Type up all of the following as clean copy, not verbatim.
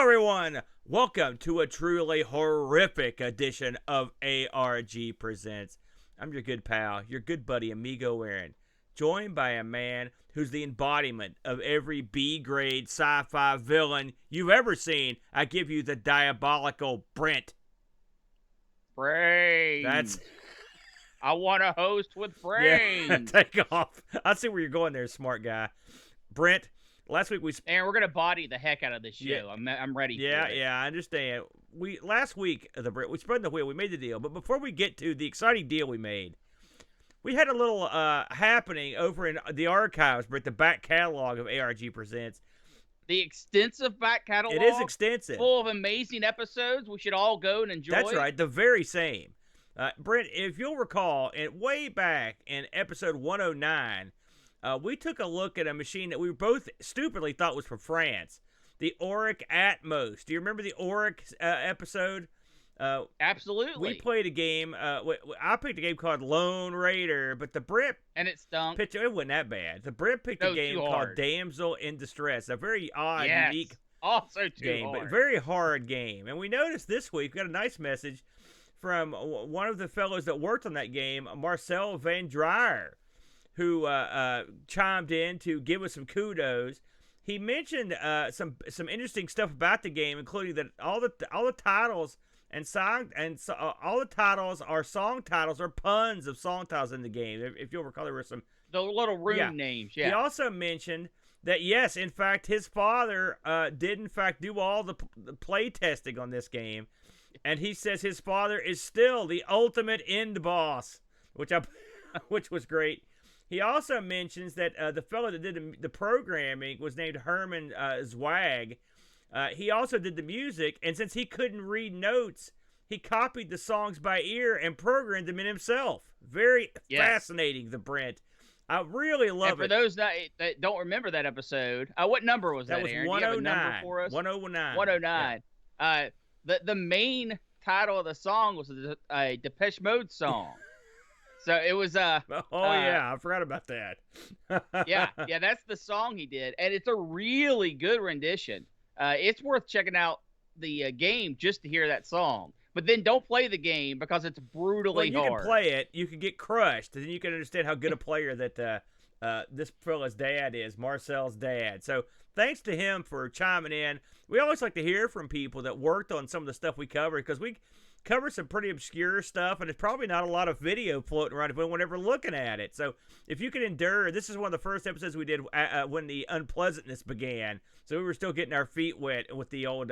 everyone! Welcome to a truly horrific edition of ARG Presents. I'm your good pal, your good buddy Amigo Aaron, joined by a man who's the embodiment of every B-grade sci-fi villain you've ever seen. I give you the diabolical Brent. Brain. That's... I want to host with Brain. Yeah, take off. I see where you're going there, smart guy. Brent, last week we... And we're going to body the heck out of this show. Yeah. I'm ready for it. Yeah, I understand. Last week, we spread the wheel. We made the deal. But before we get to the exciting deal we made, we had a little happening over in the archives, but the back catalog of ARG Presents. The extensive back catalog. It is extensive. Full of amazing episodes we should all go and enjoy. That's right. The very same. Brent, if you'll recall, way back in episode 109, we took a look at a machine that we both stupidly thought was from France, the ARG Atmos. Do you remember the ARG episode? Absolutely. We played a game. I picked a game called Lone Raider, but the Brent and it stunk. It wasn't that bad. The Brent picked a game called Damsel in Distress, a very odd, unique also too game, hard. but very hard game. And we noticed this week we got a nice message from one of the fellows that worked on that game, Marcel Van Dreyer, who chimed in to give us some kudos. He mentioned some interesting stuff about the game, including that all the titles and all the titles are song titles or puns of song titles in the game. If you'll recall, there were some the little room names. Yeah. He also mentioned that yes, in fact, his father did in fact do all the play testing on this game, and he says his father is still the ultimate end boss, which was great. He also mentions that the fellow that did the programming was named Herman Zwag. He also did the music, and since he couldn't read notes, he copied the songs by ear and programmed them in himself. Very fascinating, the Brent. I really love it. For those that don't remember that episode, what number was that, was Aaron? 109. Do you have a number for us? 109. 109. Yeah. The main title of the song was a Depeche Mode song. So it was yeah, I forgot about that. yeah, that's the song he did, and it's a really good rendition. It's worth checking out the game just to hear that song. But then don't play the game because it's brutally hard. You can play it, you can get crushed, and then you can understand how good a player that this fella's dad is, Marcel's dad. So thanks to him for chiming in. We always like to hear from people that worked on some of the stuff we covered, because we cover some pretty obscure stuff, and there's probably not a lot of video floating around if anyone ever looking at it. So if you can endure, this is one of the first episodes we did when the unpleasantness began. So we were still getting our feet wet with the old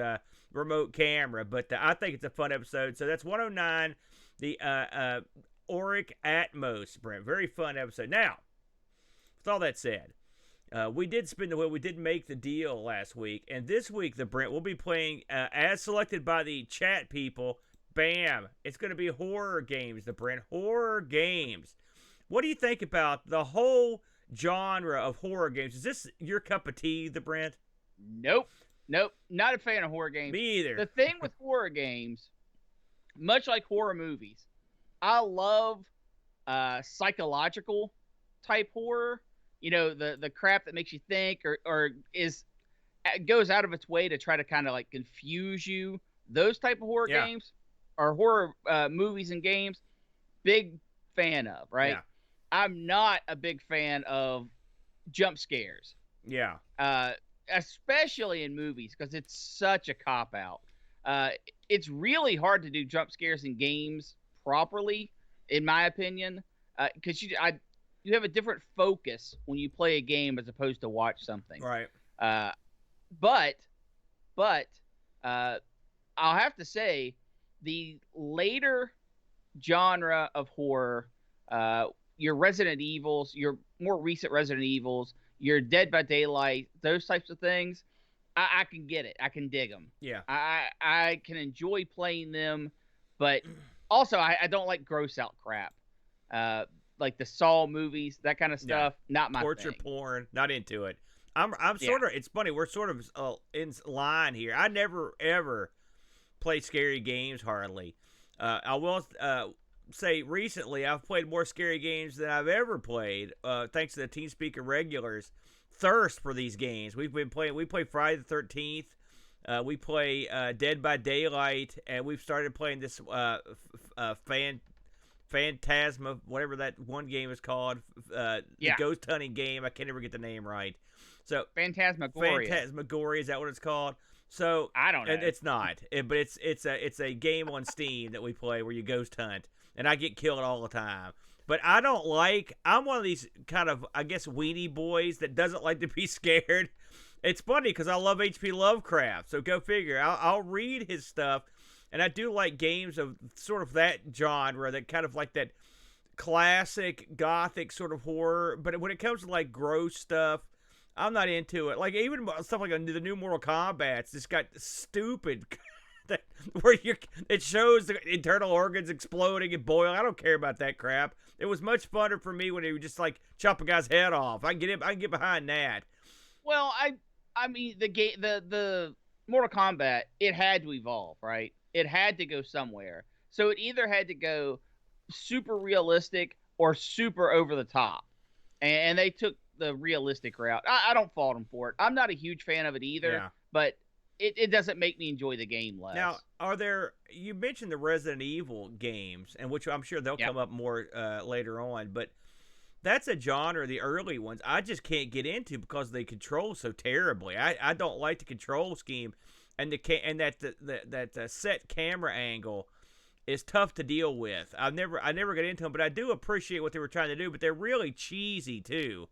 remote camera, but I think it's a fun episode. So that's 109, the ARG Atmos, Brent. Very fun episode. Now, with all that said, we did spin the wheel. We did make the deal last week, and this week, the Brent, we'll be playing as selected by the chat people. Bam! It's going to be horror games, the Brent. Horror games. What do you think about the whole genre of horror games? Is this your cup of tea, the Brent? Nope. Not a fan of horror games. Me either. The thing with horror games, much like horror movies, I love psychological type horror. You know, the crap that makes you think or goes out of its way to try to kind of like confuse you. Those type of horror games. Or horror movies and games, big fan of, right? Yeah. I'm not a big fan of jump scares. Yeah. Especially in movies, because it's such a cop-out. It's really hard to do jump scares in games properly, in my opinion, because you have a different focus when you play a game as opposed to watch something. Right. But I'll have to say, the later genre of horror, your Resident Evils, your more recent Resident Evils, your Dead by Daylight, those types of things, I can get it. I can dig them. Yeah. I can enjoy playing them, but also I don't like gross out crap. Like the Saw movies, that kind of stuff, not my Torture thing. porn, not into it. I'm sort of, it's funny, we're sort of in line here. I never, ever play scary games hardly. I will say recently I've played more scary games than I've ever played, thanks to the TeamSpeak regulars' thirst for these games. We played Friday the 13th. We play Dead by Daylight, and we've started playing this Phantasma, whatever that one game is called, the ghost hunting game. I can't ever get the name right. So Phantasmagoria, is that what it's called? So I don't know. It's not, but it's a game on Steam that we play where you ghost hunt, and I get killed all the time. But I'm one of these kind of, I guess, weenie boys that doesn't like to be scared. It's funny because I love H.P. Lovecraft, so go figure. I'll read his stuff, and I do like games of sort of that genre, that kind of like that classic gothic sort of horror. But when it comes to like gross stuff, I'm not into it. Like even stuff like the new Mortal Kombat's just got stupid. Where it shows the internal organs exploding and boiling. I don't care about that crap. It was much funner for me when he would just like chop a guy's head off. I can get behind that. Well, I mean the Mortal Kombat, it had to evolve, right? It had to go somewhere. So it either had to go super realistic or super over the top, and they took the realistic route. I don't fault them for it. I'm not a huge fan of it either, but it doesn't make me enjoy the game less. Now, you mentioned the Resident Evil games, and which I'm sure they'll come up more later on, but that's a genre, the early ones, I just can't get into because they control so terribly. I don't like the control scheme, and that set camera angle is tough to deal with. I never got into them, but I do appreciate what they were trying to do, but they're really cheesy too.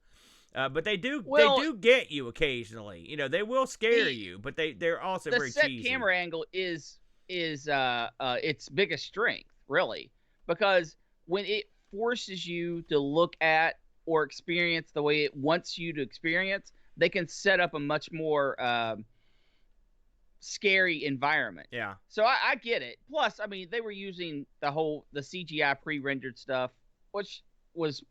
But they do get you occasionally. You know, they will scare you, but they're also very cheesy. The set camera angle is its biggest strength, really, because when it forces you to look at or experience the way it wants you to experience, they can set up a much more scary environment. Yeah. So I get it. Plus, I mean, they were using the CGI pre-rendered stuff, which was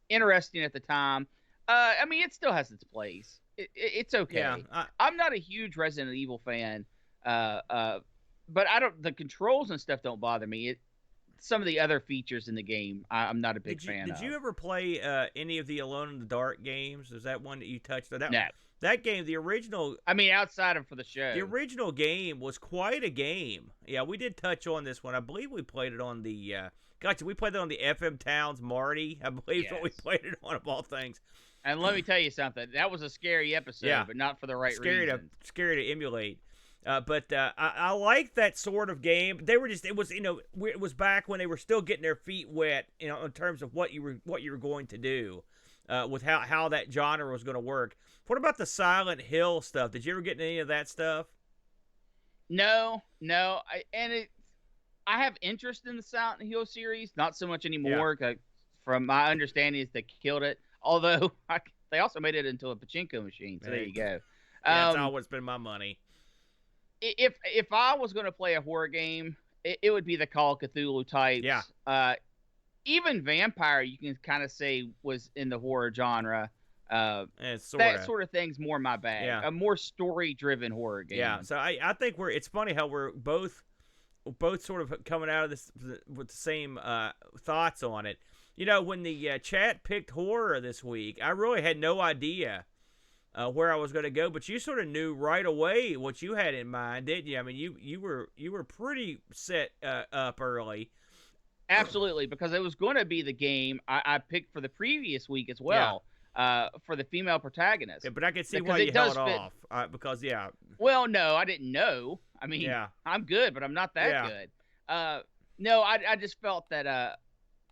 interesting at the time. I mean, it still has its place. It's okay. Yeah, I'm not a huge Resident Evil fan, but the controls and stuff don't bother me. Some of the other features in the game, I'm not a big fan of. Did you ever play any of the Alone in the Dark games? Is that one that you touched on? No. That game, the original... I mean, outside of for the show. The original game was quite a game. Yeah, we did touch on this one. I believe we played it on the... we played it on the FM Towns Marty. I believe is what we played it on, of all things. And let me tell you something. That was a scary episode, but not for the right reasons. Scary to emulate. But I like that sort of game. It was back when they were still getting their feet wet, in terms of what you were going to do, with how that genre was going to work. What about the Silent Hill stuff? Did you ever get into any of that stuff? No. I have interest in the Silent Hill series, not so much anymore. From my understanding, is they killed it. Although they also made it into a pachinko machine, so there you go. That's always been my money. If I was going to play a horror game, it would be the Call of Cthulhu types. Yeah. Even Vampire, you can kind of say was in the horror genre. That sort of thing's more my bag. Yeah. A more story-driven horror game. Yeah. So I think it's funny how we're both sort of coming out of this with the same thoughts on it. You know, when the chat picked horror this week, I really had no idea where I was going to go, but you sort of knew right away what you had in mind, didn't you? I mean, you were pretty set up early. Absolutely, because it was going to be the game I picked for the previous week as well, for the female protagonist. Yeah, but I could see why you held off. Because, Well, no, I didn't know. I mean, I'm good, but I'm not that good. No, I just felt that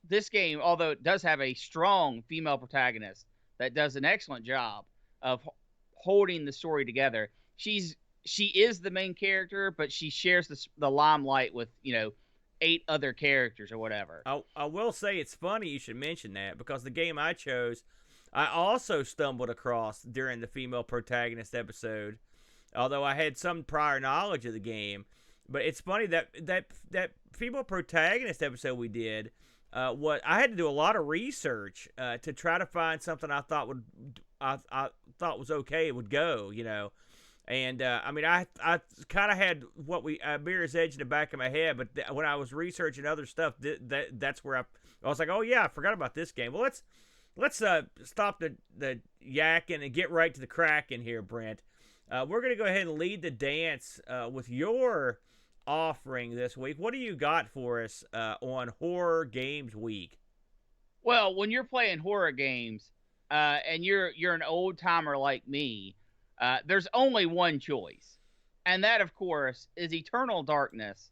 this game, although it does have a strong female protagonist that does an excellent job of holding the story together, she is the main character, but she shares the limelight with 8 other characters or whatever. I will say it's funny you should mention that, because the game I chose, I also stumbled across during the female protagonist episode, although I had some prior knowledge of the game. But it's funny that female protagonist episode we did, I had to do a lot of research to try to find something I thought was okay, it would go, And I mean, I kind of had Mirror's Edge in the back of my head, but when I was researching other stuff, that's where I was like, oh yeah, I forgot about this game. Well, let's stop the yakking and get right to the cracking here, Brent. We're going to go ahead and lead the dance with your offering this week. What do you got for us on Horror Games Week? Well, when you're playing horror games, and you're an old timer like me, there's only one choice, and that, of course, is Eternal Darkness,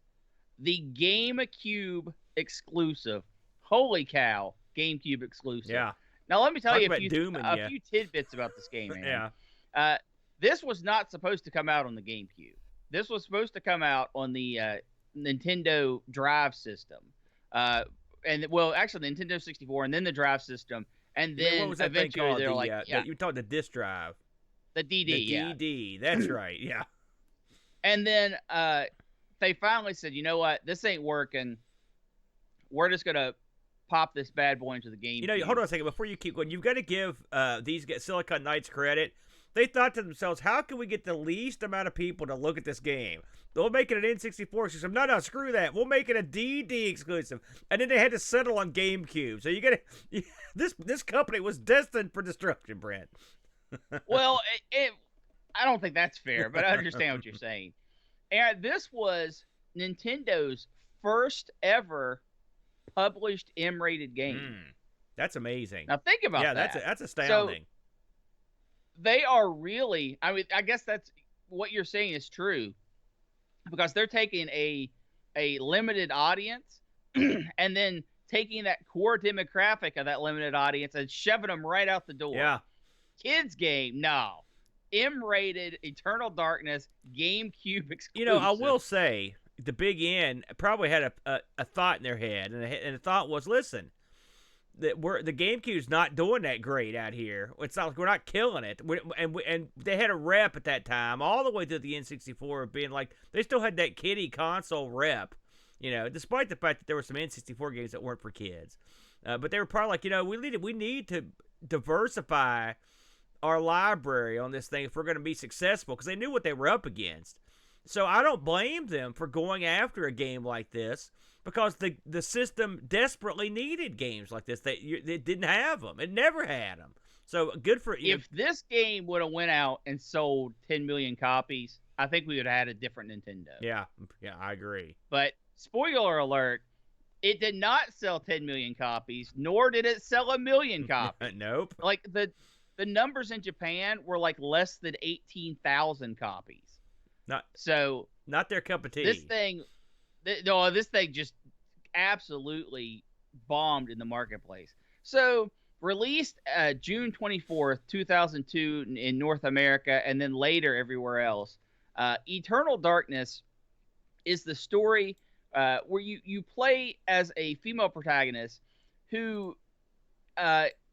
the GameCube exclusive. Holy cow, GameCube exclusive. Yeah. Now let me tell Talk you about dooming a ya. few tidbits about this game, man. Yeah. This was not supposed to come out on the GameCube. This was supposed to come out on the Nintendo Drive system. Actually, the Nintendo 64, and then the Drive system, and then what was that eventually thing called? they're like, you talked the disc drive. the DD, The DD. That's right. Yeah. And then they finally said, you know what, this ain't working. We're just gonna pop this bad boy into the game. Hold on a second before you keep going. You've got to give these Silicon Knights credit. They thought to themselves, how can we get the least amount of people to look at this game? They'll make it an N64 exclusive. No, screw that. We'll make it a DD exclusive. And then they had to settle on GameCube. So this company was destined for destruction, Brent. Well, I don't think that's fair, but I understand what you're saying. And this was Nintendo's first ever published M-rated game. That's amazing. Now think about that. Yeah, that's astounding. So, they are really, I mean, I guess that's what you're saying is true, because they're taking a limited audience and then taking that core demographic of that limited audience and shoving them right out the door. Yeah. Kids game, no. M-rated, Eternal Darkness, GameCube exclusive. I will say, the Big N probably had a thought in their head, and the thought was, listen, the GameCube's not doing that great out here. It's not like we're not killing it. And they had a rep at that time, all the way to the N64, of being like, they still had that kiddie console rep, despite the fact that there were some N64 games that weren't for kids. But they were probably like, we need to diversify our library on this thing if we're going to be successful, because they knew what they were up against. So I don't blame them for going after a game like this, because the system desperately needed games like this. It didn't have them. It never had them. So good for you. If this game would have went out and sold 10 million copies, I think we would have had a different Nintendo. Yeah, I agree. But spoiler alert, it did not sell 10 million copies, nor did it sell 1 million copies. Nope. Like the numbers in Japan were like less than 18,000 copies. Not their cup of tea. This thing just absolutely bombed in the marketplace. So released June 24th, 2002 in North America, and then later everywhere else. Eternal Darkness is the story where you play as a female protagonist who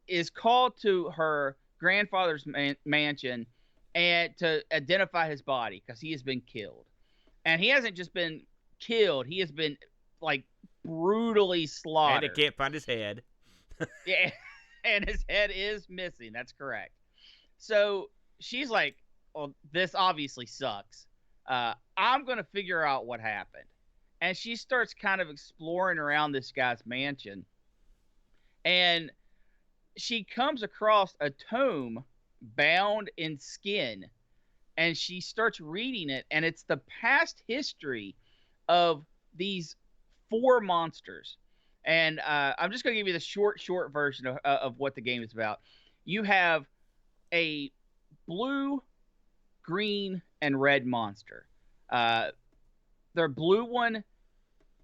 is called to her grandfather's mansion and to identify his body, because he has been killed. And he hasn't just been killed, he has been like brutally slaughtered. And they can't find his head. Yeah, and his head is missing. That's correct. So she's like, well, this obviously sucks. I'm going to figure out what happened. And she starts kind of exploring around this guy's mansion. And she comes across a tome bound in skin. And she starts reading it. And it's the past history of these 4 monsters. And I'm just going to give you the short version of what the game is about. You have a blue, green, and red monster. The blue one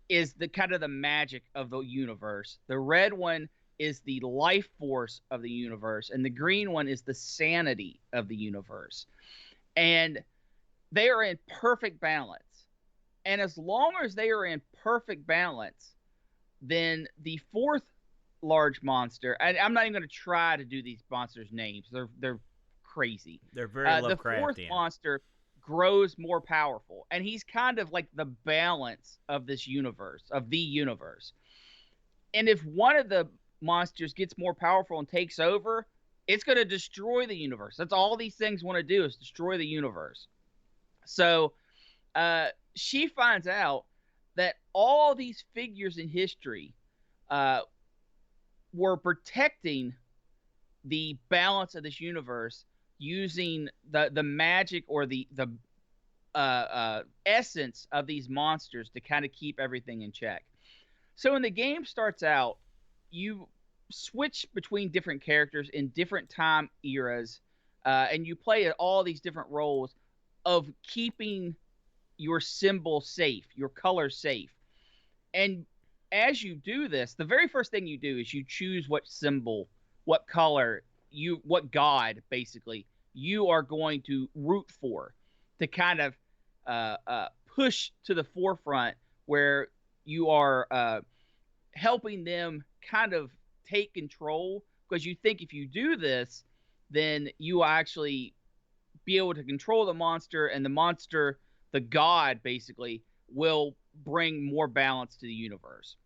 is the kind of the magic of the universe. The red one is the life force of the universe. And the green one is the sanity of the universe. And they are in perfect balance. And as long as they are in perfect balance, then the 4th large monster, and I'm not even going to try to do these monsters' names. They're crazy. They're very Lovecraftian. The 4th monster grows more powerful, and he's kind of like the balance of this universe, of the universe. And if one of the monsters gets more powerful and takes over, it's going to destroy the universe. That's all these things want to do, is destroy the universe. So she finds out that all these figures in history were protecting the balance of this universe using the magic or the essence of these monsters to kind of keep everything in check. So when the game starts out, you switch between different characters in different time eras, and you play all these different roles of keeping your symbol safe, your color safe. And as you do this, the very first thing you do is you choose what symbol, what color, what god, basically, you are going to root for to kind of push to the forefront where you are helping them kind of take control, because you think if you do this, then you will actually be able to control the monster, and the monster, the god, basically, will bring more balance to the universe.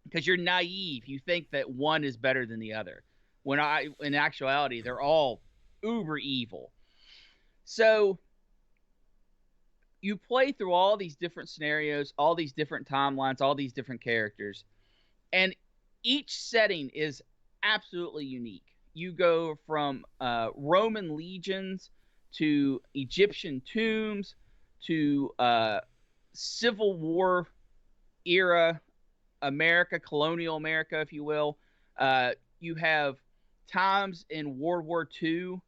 Because you're naive, you think that one is better than the other, when in actuality, they're all uber evil. So you play through all these different scenarios, all these different timelines, all these different characters, and each setting is absolutely unique. You go from Roman legions to Egyptian tombs to Civil War era America, colonial America, if you will. You have times in World War II,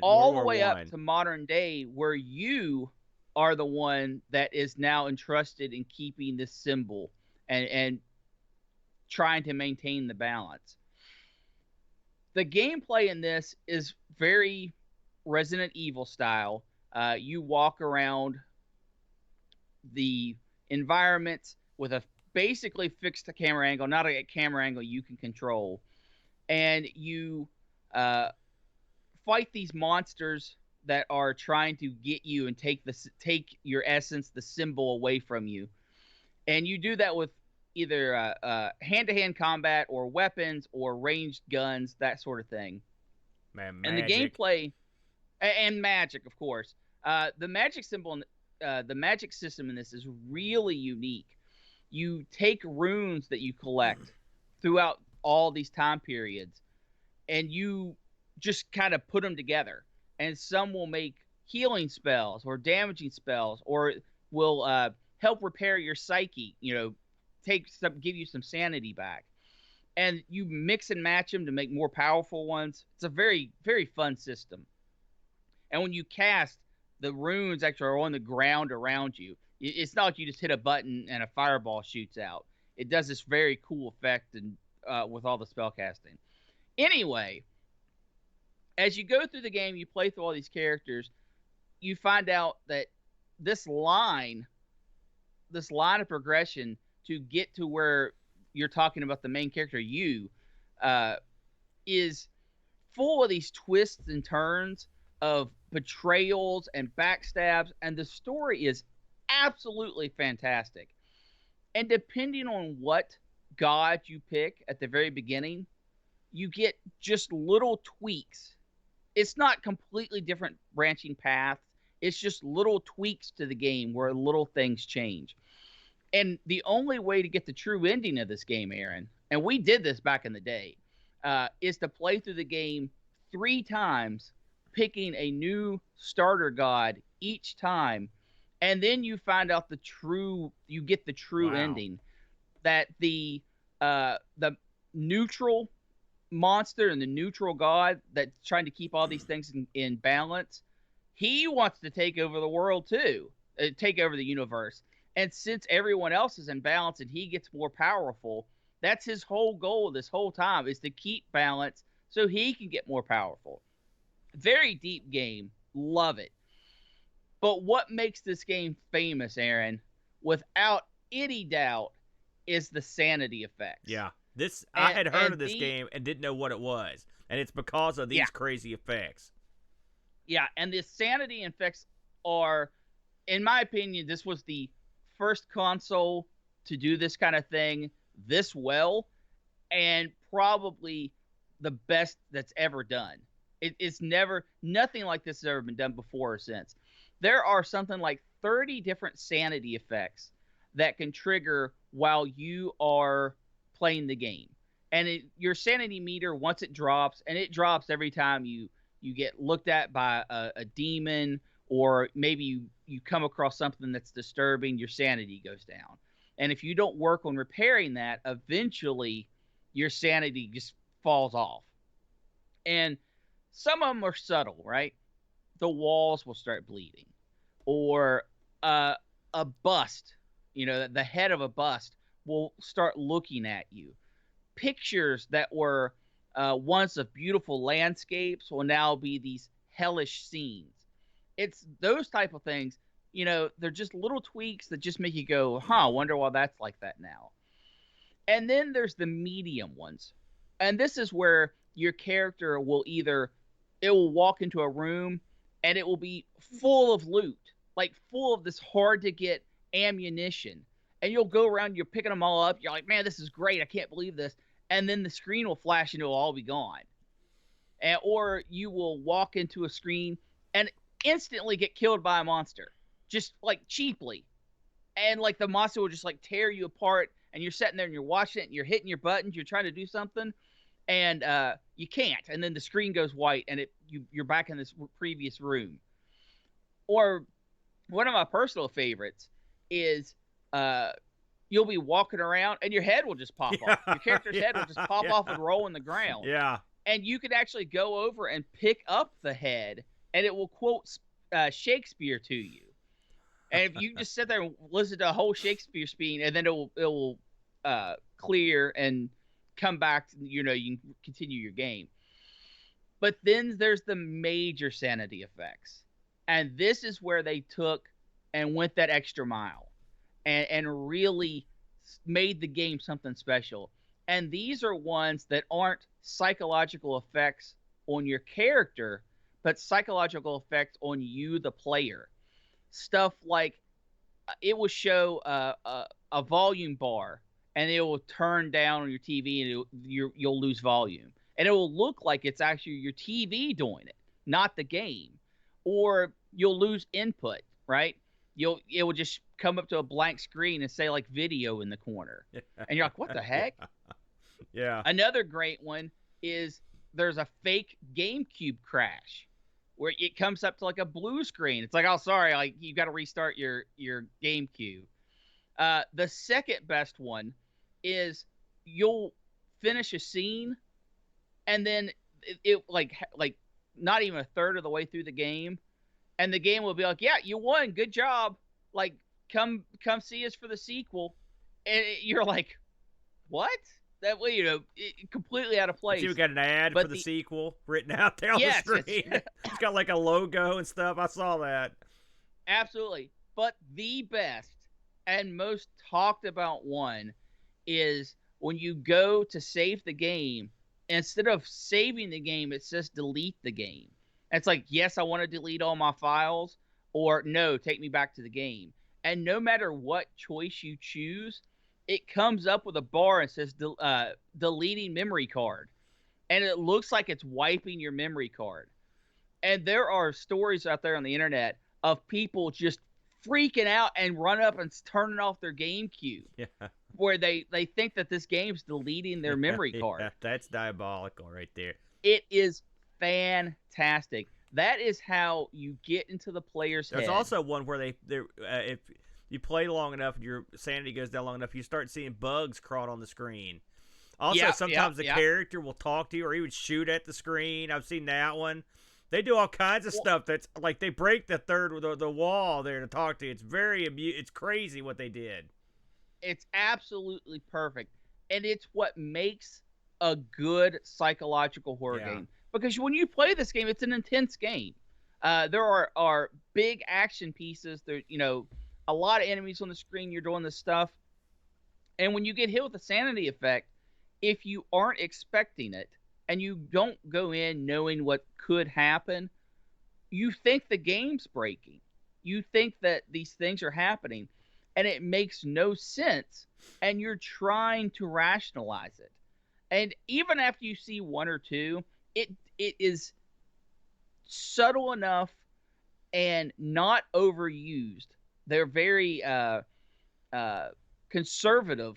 all the way up to modern day, where you are the one that is now entrusted in keeping this symbol and trying to maintain the balance. The gameplay in this is very Resident Evil style. You walk around the environment with a basically fixed camera angle, not a camera angle you can control, and you fight these monsters that are trying to get you and take your essence, the symbol, away from you. And you do that with either hand-to-hand combat or weapons or ranged guns, that sort of thing. Man, and the gameplay and magic, of course. The magic symbol, the magic system in this is really unique. You take runes that you collect throughout all these time periods, and you just kind of put them together. And some will make healing spells or damaging spells, or will help repair your psyche. Give you some sanity back. And you mix and match them to make more powerful ones. It's a very, very fun system. And when you cast, the runes actually are on the ground around you. It's not like you just hit a button and a fireball shoots out. It does this very cool effect and with all the spell casting. Anyway, as you go through the game, you play through all these characters, you find out that this line of progression to get to where you're talking about the main character, is full of these twists and turns of betrayals and backstabs, and the story is absolutely fantastic. And depending on what god you pick at the very beginning, you get just little tweaks. It's not completely different branching paths. It's just little tweaks to the game where little things change. And the only way to get the true ending of this game, Aaron, and we did this back in the day, is to play through the game 3 times, picking a new starter god each time, and then you find out you get the true ending, that the neutral monster and the neutral god that's trying to keep all these things in balance, he wants to take over the world too, take over the universe. And since everyone else is in balance and he gets more powerful, that's his whole goal this whole time, is to keep balance so he can get more powerful. Very deep game. Love it. But what makes this game famous, Aaron, without any doubt, is the sanity effects. Yeah. I had heard of this game and didn't know what it was. And it's because of these crazy effects. Yeah, and the sanity effects are, in my opinion, this was the first console to do this kind of thing this well, and probably the best that's ever done. It's nothing like this has ever been done before or since. There are something like 30 different sanity effects that can trigger while you are playing the game. And your sanity meter, once it drops, and it drops every time you you get looked at by a demon, or maybe you come across something that's disturbing, your sanity goes down. And if you don't work on repairing that, eventually your sanity just falls off. And some of them are subtle, right? The walls will start bleeding, or a bust, the head of a bust will start looking at you. Pictures that were once of beautiful landscapes will now be these hellish scenes. It's those type of things. They're just little tweaks that just make you go, huh, I wonder why that's like that now. And then there's the medium ones. And this is where your character will it will walk into a room and it will be full of loot, like full of this hard to get ammunition. And you'll go around, you're picking them all up. You're like, man, this is great. I can't believe this. And then the screen will flash and it'll all be gone. Or you will walk into a screen and instantly get killed by a monster, just like cheaply. And like the monster will just like tear you apart, and you're sitting there and you're watching it and you're hitting your buttons, you're trying to do something, and you can't. And then the screen goes white and you're back in this previous room. Or one of my personal favorites is you'll be walking around and your head will just pop off. Your character's head will just pop off and roll in the ground. Yeah. And you could actually go over and pick up the head, and it will quote Shakespeare to you. And if you just sit there and listen to a whole Shakespeare speech, and then it will clear and come back, you can continue your game. But then there's the major sanity effects. And this is where they took and went that extra mile and really made the game something special. And these are ones that aren't psychological effects on your character, but psychological effects on you, the player. Stuff like it will show a volume bar, and it will turn down on your TV, and you'll lose volume. And it will look like it's actually your TV doing it, not the game. Or you'll lose input, right? It will just come up to a blank screen and say like video in the corner. And you're like, what the heck? Yeah. Another great one is there's a fake GameCube crash where it comes up to like a blue screen. It's like, oh, sorry, like you got to restart your GameCube. The second best one is you'll finish a scene, and then it like not even a third of the way through the game, and the game will be like, yeah, you won, good job, like come see us for the sequel. And you're like, what? That way, completely out of place. You got an ad for the sequel written out there on the screen. It's got like a logo and stuff. I saw that. Absolutely. But the best and most talked about one is when you go to save the game, instead of saving the game, it says delete the game. And it's like, yes, I want to delete all my files, or no, take me back to the game. And no matter what choice you choose, it comes up with a bar and says deleting memory card. And it looks like it's wiping your memory card. And there are stories out there on the internet of people just freaking out and run up and turning off their GameCube. Yeah. Where they think that this game's deleting their memory card. Yeah, that's diabolical right there. It is fantastic. That is how you get into the player's head. There's also one where if you play long enough and your sanity goes down long enough, you start seeing bugs crawl on the screen. Also, sometimes the character will talk to you, or he would shoot at the screen. I've seen that one. They do all kinds of stuff that's like they break the wall there to talk to you. It's it's crazy what they did. It's absolutely perfect, and it's what makes a good psychological horror game. Because when you play this game, it's an intense game. There are big action pieces. There, a lot of enemies on the screen. You're doing this stuff, and when you get hit with a sanity effect, if you aren't expecting it and you don't go in knowing what could happen, you think the game's breaking. You think that these things are happening, and it makes no sense, and you're trying to rationalize it. And even after you see one or two, it is subtle enough and not overused. They're very conservative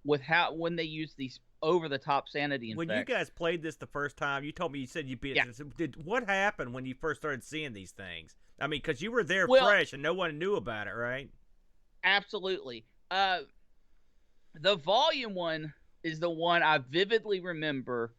with when they use these over the top sanity When you effects. guys played this the first time, you told me you said you beat it. What happened when you first started seeing these things? I mean, because you were there Well, fresh and no one knew about it, right? absolutely. The volume one is the one I vividly remember.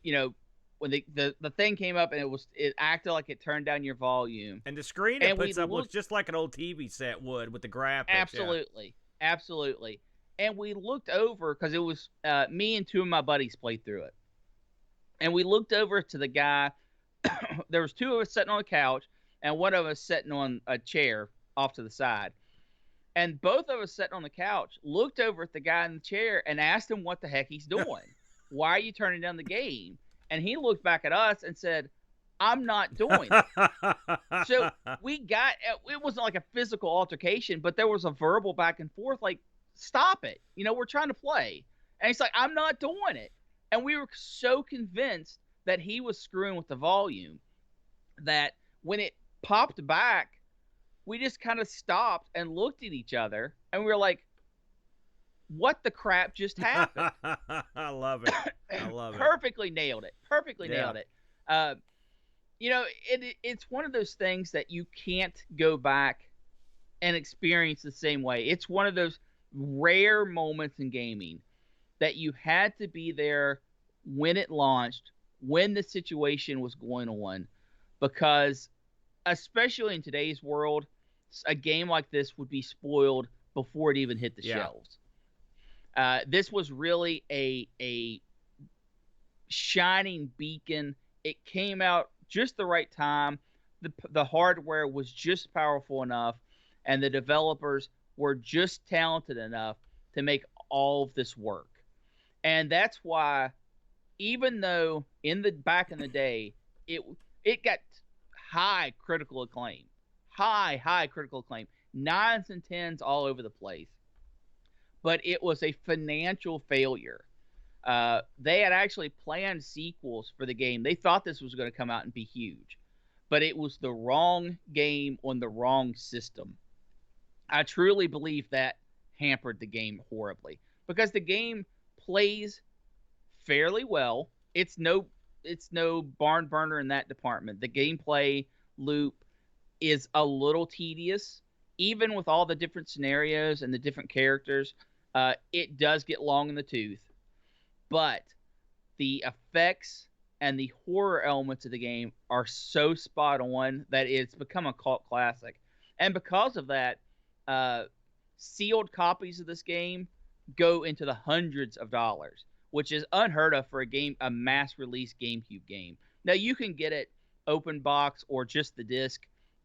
You know, when the thing came up and it acted like it turned down your volume. And the screen it And we puts up looked looks just like an old TV set would with the graphics. absolutely, absolutely. And we looked over because it was me and two of my buddies played through it. And we looked over to the guy. There was two of us sitting on a couch and one of us sitting on a chair off to the side. And both of us sitting on the couch looked over at the guy in the chair and asked him what the heck he's doing. Why are you turning down the game? And he looked back at us and said, I'm not doing it. So we got, it wasn't like a physical altercation, but there was a verbal back and forth like, stop it. You know, we're trying to play. And he's like, I'm not doing it. And we were so convinced that he was screwing with the volume that when it popped back, we just kind of stopped and looked at each other and we were like, what the crap just happened? I love it. I love it. Perfectly nailed it. Perfectly nailed it. You know, it's one of those things that you can't go back and experience the same way. It's one of those rare moments in gaming that you had to be there when it launched, when the situation was going on, because especially in today's world, a game like this would be spoiled before it even hit the shelves. This was really a shining beacon. It came out just the right time. The hardware was just powerful enough, and the developers were just talented enough to make all of this work. And that's why, even though back in the day, it got high critical acclaim, high critical acclaim, 9s and 10s all over the place, but it was a financial failure. They had actually planned sequels for the game. They thought this was going to come out and be huge, but it was the wrong game on the wrong system. I truly believe that hampered the game horribly, because the game plays fairly well. It's no barn burner in that department. The gameplay loop is a little tedious, even with all the different scenarios and the different characters. It does get long in the tooth, but the effects and the horror elements of the game are so spot on that it's become a cult classic. And because of that, sealed copies of this game go into the hundreds of dollars, which is unheard of for a mass release GameCube game. Now you can get it open box or just the disc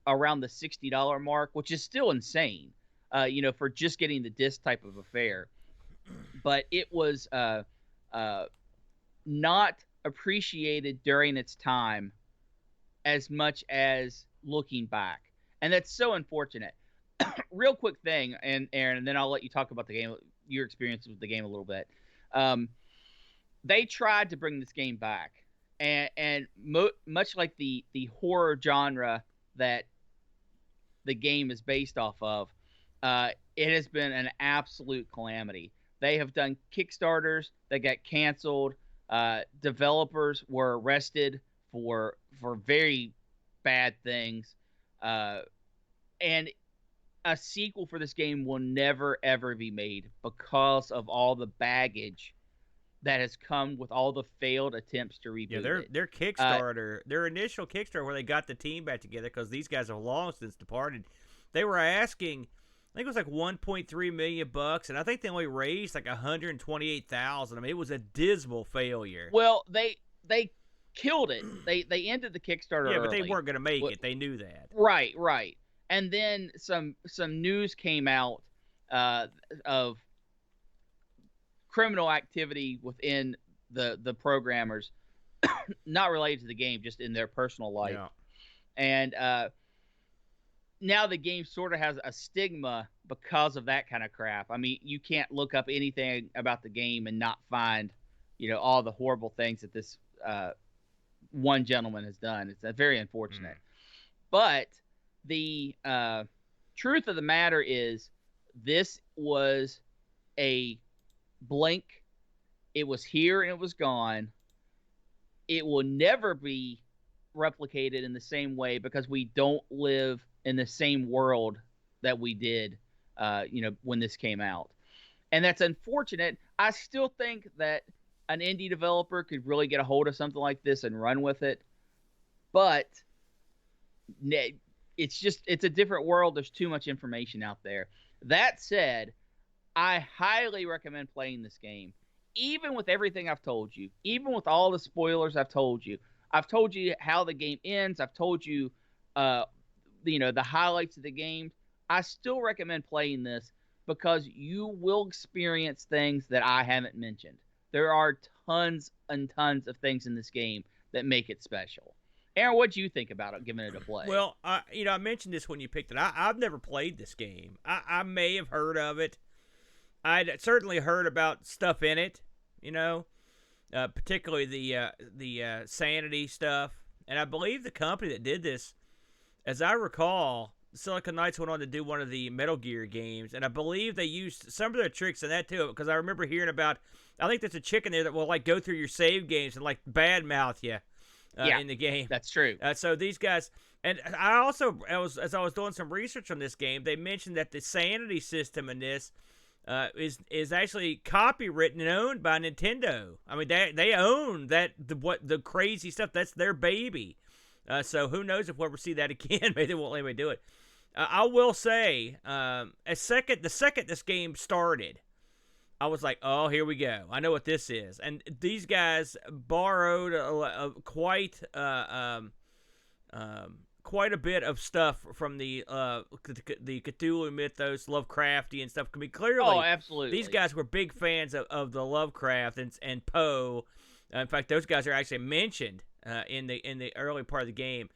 around the $60 mark, which is still insane, you know, for just getting the disc type of affair. But it was not appreciated during its time as much as looking back. And that's so unfortunate. Real quick thing, and Aaron, and then I'll let you talk about the game, your experience with the game a little bit. They tried to bring this game back, and much like the horror genre that the game is based off of, it has been an absolute calamity. They have done Kickstarters that got canceled. Developers were arrested for very bad things, and a sequel for this game will never ever be made because of all the baggage that has come with all the failed attempts to reboot it. Their Kickstarter, their initial Kickstarter where they got the team back together, because these guys have long since departed, they were asking, I think it was like $1.3 million, and I think they only raised like $128,000. I mean, it was a dismal failure. Well, they killed it. They ended the Kickstarter Yeah, early. but they weren't going to make it. They knew that. Right. And then some news came out of criminal activity within the programmers, not related to the game, just in their personal life. Yeah. And now the game sort of has a stigma because of that kind of crap. I mean, you can't look up anything about the game and not find, you know, all the horrible things that this one gentleman has done. It's very unfortunate. But the truth of the matter is, this was a blink It was here and it was gone. It will never be replicated in the same way because we don't live in the same world that we did, when this came out. And that's unfortunate. I still think that an indie developer could really get a hold of something like this and run with it. But it's a different world. There's too much information out there. That said, I highly recommend playing this game. Even with everything I've told you, even with all the spoilers I've told you how the game ends. I've told you, the highlights of the game. I still recommend playing this because you will experience things that I haven't mentioned. There are tons and tons of things in this game that make it special. Aaron, what do you think about it, giving it a play? Well, I mentioned this when you picked it. I've never played this game. I may have heard of it. I'd certainly heard about stuff in it, particularly the sanity stuff. And I believe the company that did this, as I recall, Silicon Knights went on to do one of the Metal Gear games, and I believe they used some of their tricks in that too, because I remember hearing about, I think there's a chick in there that will go through your save games and badmouth you in the game. That's true. So these guys, and I also, as I was doing some research on this game, they mentioned that the sanity system in this is actually copywritten and owned by Nintendo. I mean, they own the crazy stuff. That's their baby. So who knows if we'll ever see that again? Maybe they won't let anybody do it. I will say, the second this game started, I was like, oh, here we go. I know what this is. And these guys borrowed quite a bit of stuff from the Cthulhu mythos, Lovecraftian stuff. I mean, clearly, oh, absolutely, these guys were big fans of the Lovecraft and Poe. In fact, those guys are actually mentioned in the early part of the game.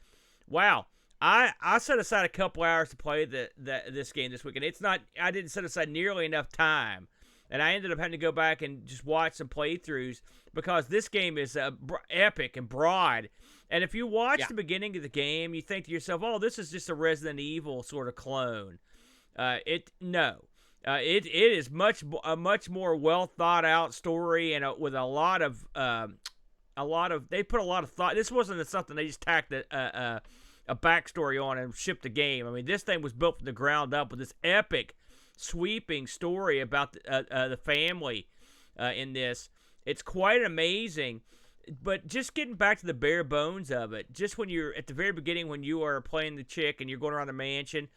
Wow. I set aside a couple hours to play this game this weekend. I didn't set aside nearly enough time, and I ended up having to go back and just watch some playthroughs because this game is epic and broad. And if you watch the beginning of the game, you think to yourself, "Oh, this is just a Resident Evil sort of clone." It is a much more well thought out story and with a lot of they put a lot of thought. This wasn't something they just tacked a backstory on and shipped the game. I mean, this thing was built from the ground up with this epic, sweeping story about the family in this. It's quite amazing. But just getting back to the bare bones of it, just when you're at the very beginning when you are playing the chick and you're going around the mansion,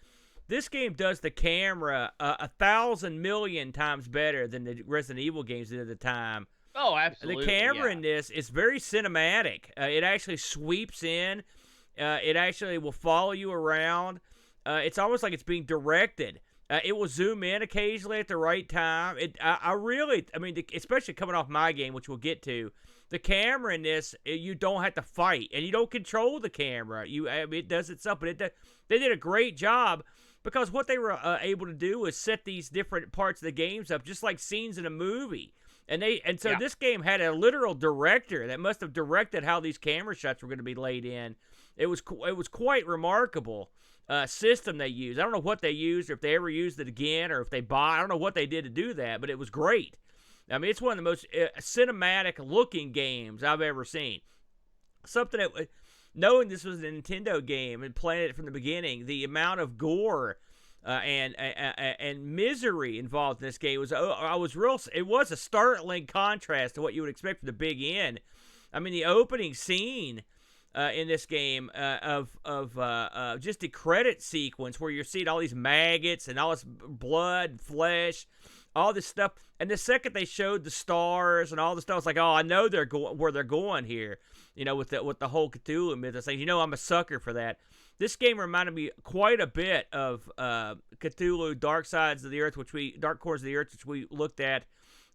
this game does the camera 1,000 million times better than the Resident Evil games did at the time. Oh, absolutely. The camera in this is very cinematic. It actually sweeps in. It actually will follow you around. It's almost like it's being directed. It will zoom in occasionally at the right time. Especially coming off my game, which we'll get to, the camera in this, you don't have to fight, and you don't control the camera. It does itself, but they did a great job because what they were able to do was set these different parts of the games up just like scenes in a movie. So this game had a literal director that must have directed how these camera shots were going to be laid in. It was quite remarkable system they used. I don't know what they used, or if they ever used it again, or if they bought. I don't know what they did to do that, but it was great. I mean, it's one of the most cinematic-looking games I've ever seen. Something that, knowing this was a Nintendo game and playing it from the beginning, the amount of gore and misery involved in this game was it was a startling contrast to what you would expect from the big end. I mean, the opening scene in this game of just the credit sequence where you're seeing all these maggots and all this blood, flesh, all this stuff. And the second they showed the stars and all the stuff, it's like, oh, I know where they're going here. With the whole Cthulhu myth. I'm a sucker for that. This game reminded me quite a bit of Cthulhu Dark Corners of the Earth, which we looked at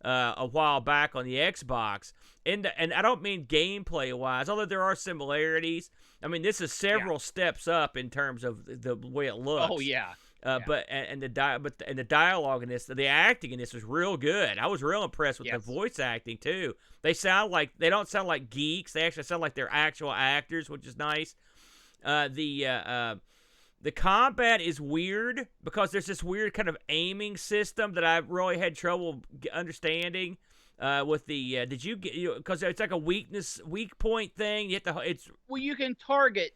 a while back on the Xbox. And I don't mean gameplay-wise, although there are similarities. I mean, this is several steps up in terms of the way it looks. Oh, yeah. But the dialogue in this, the acting in this was real good. I was real impressed with the voice acting too. They don't sound like geeks. They actually sound like they're actual actors, which is nice. The combat is weird because there's this weird kind of aiming system that I really had trouble understanding. with the did you get because it's like a weak point thing. You have to well, you can target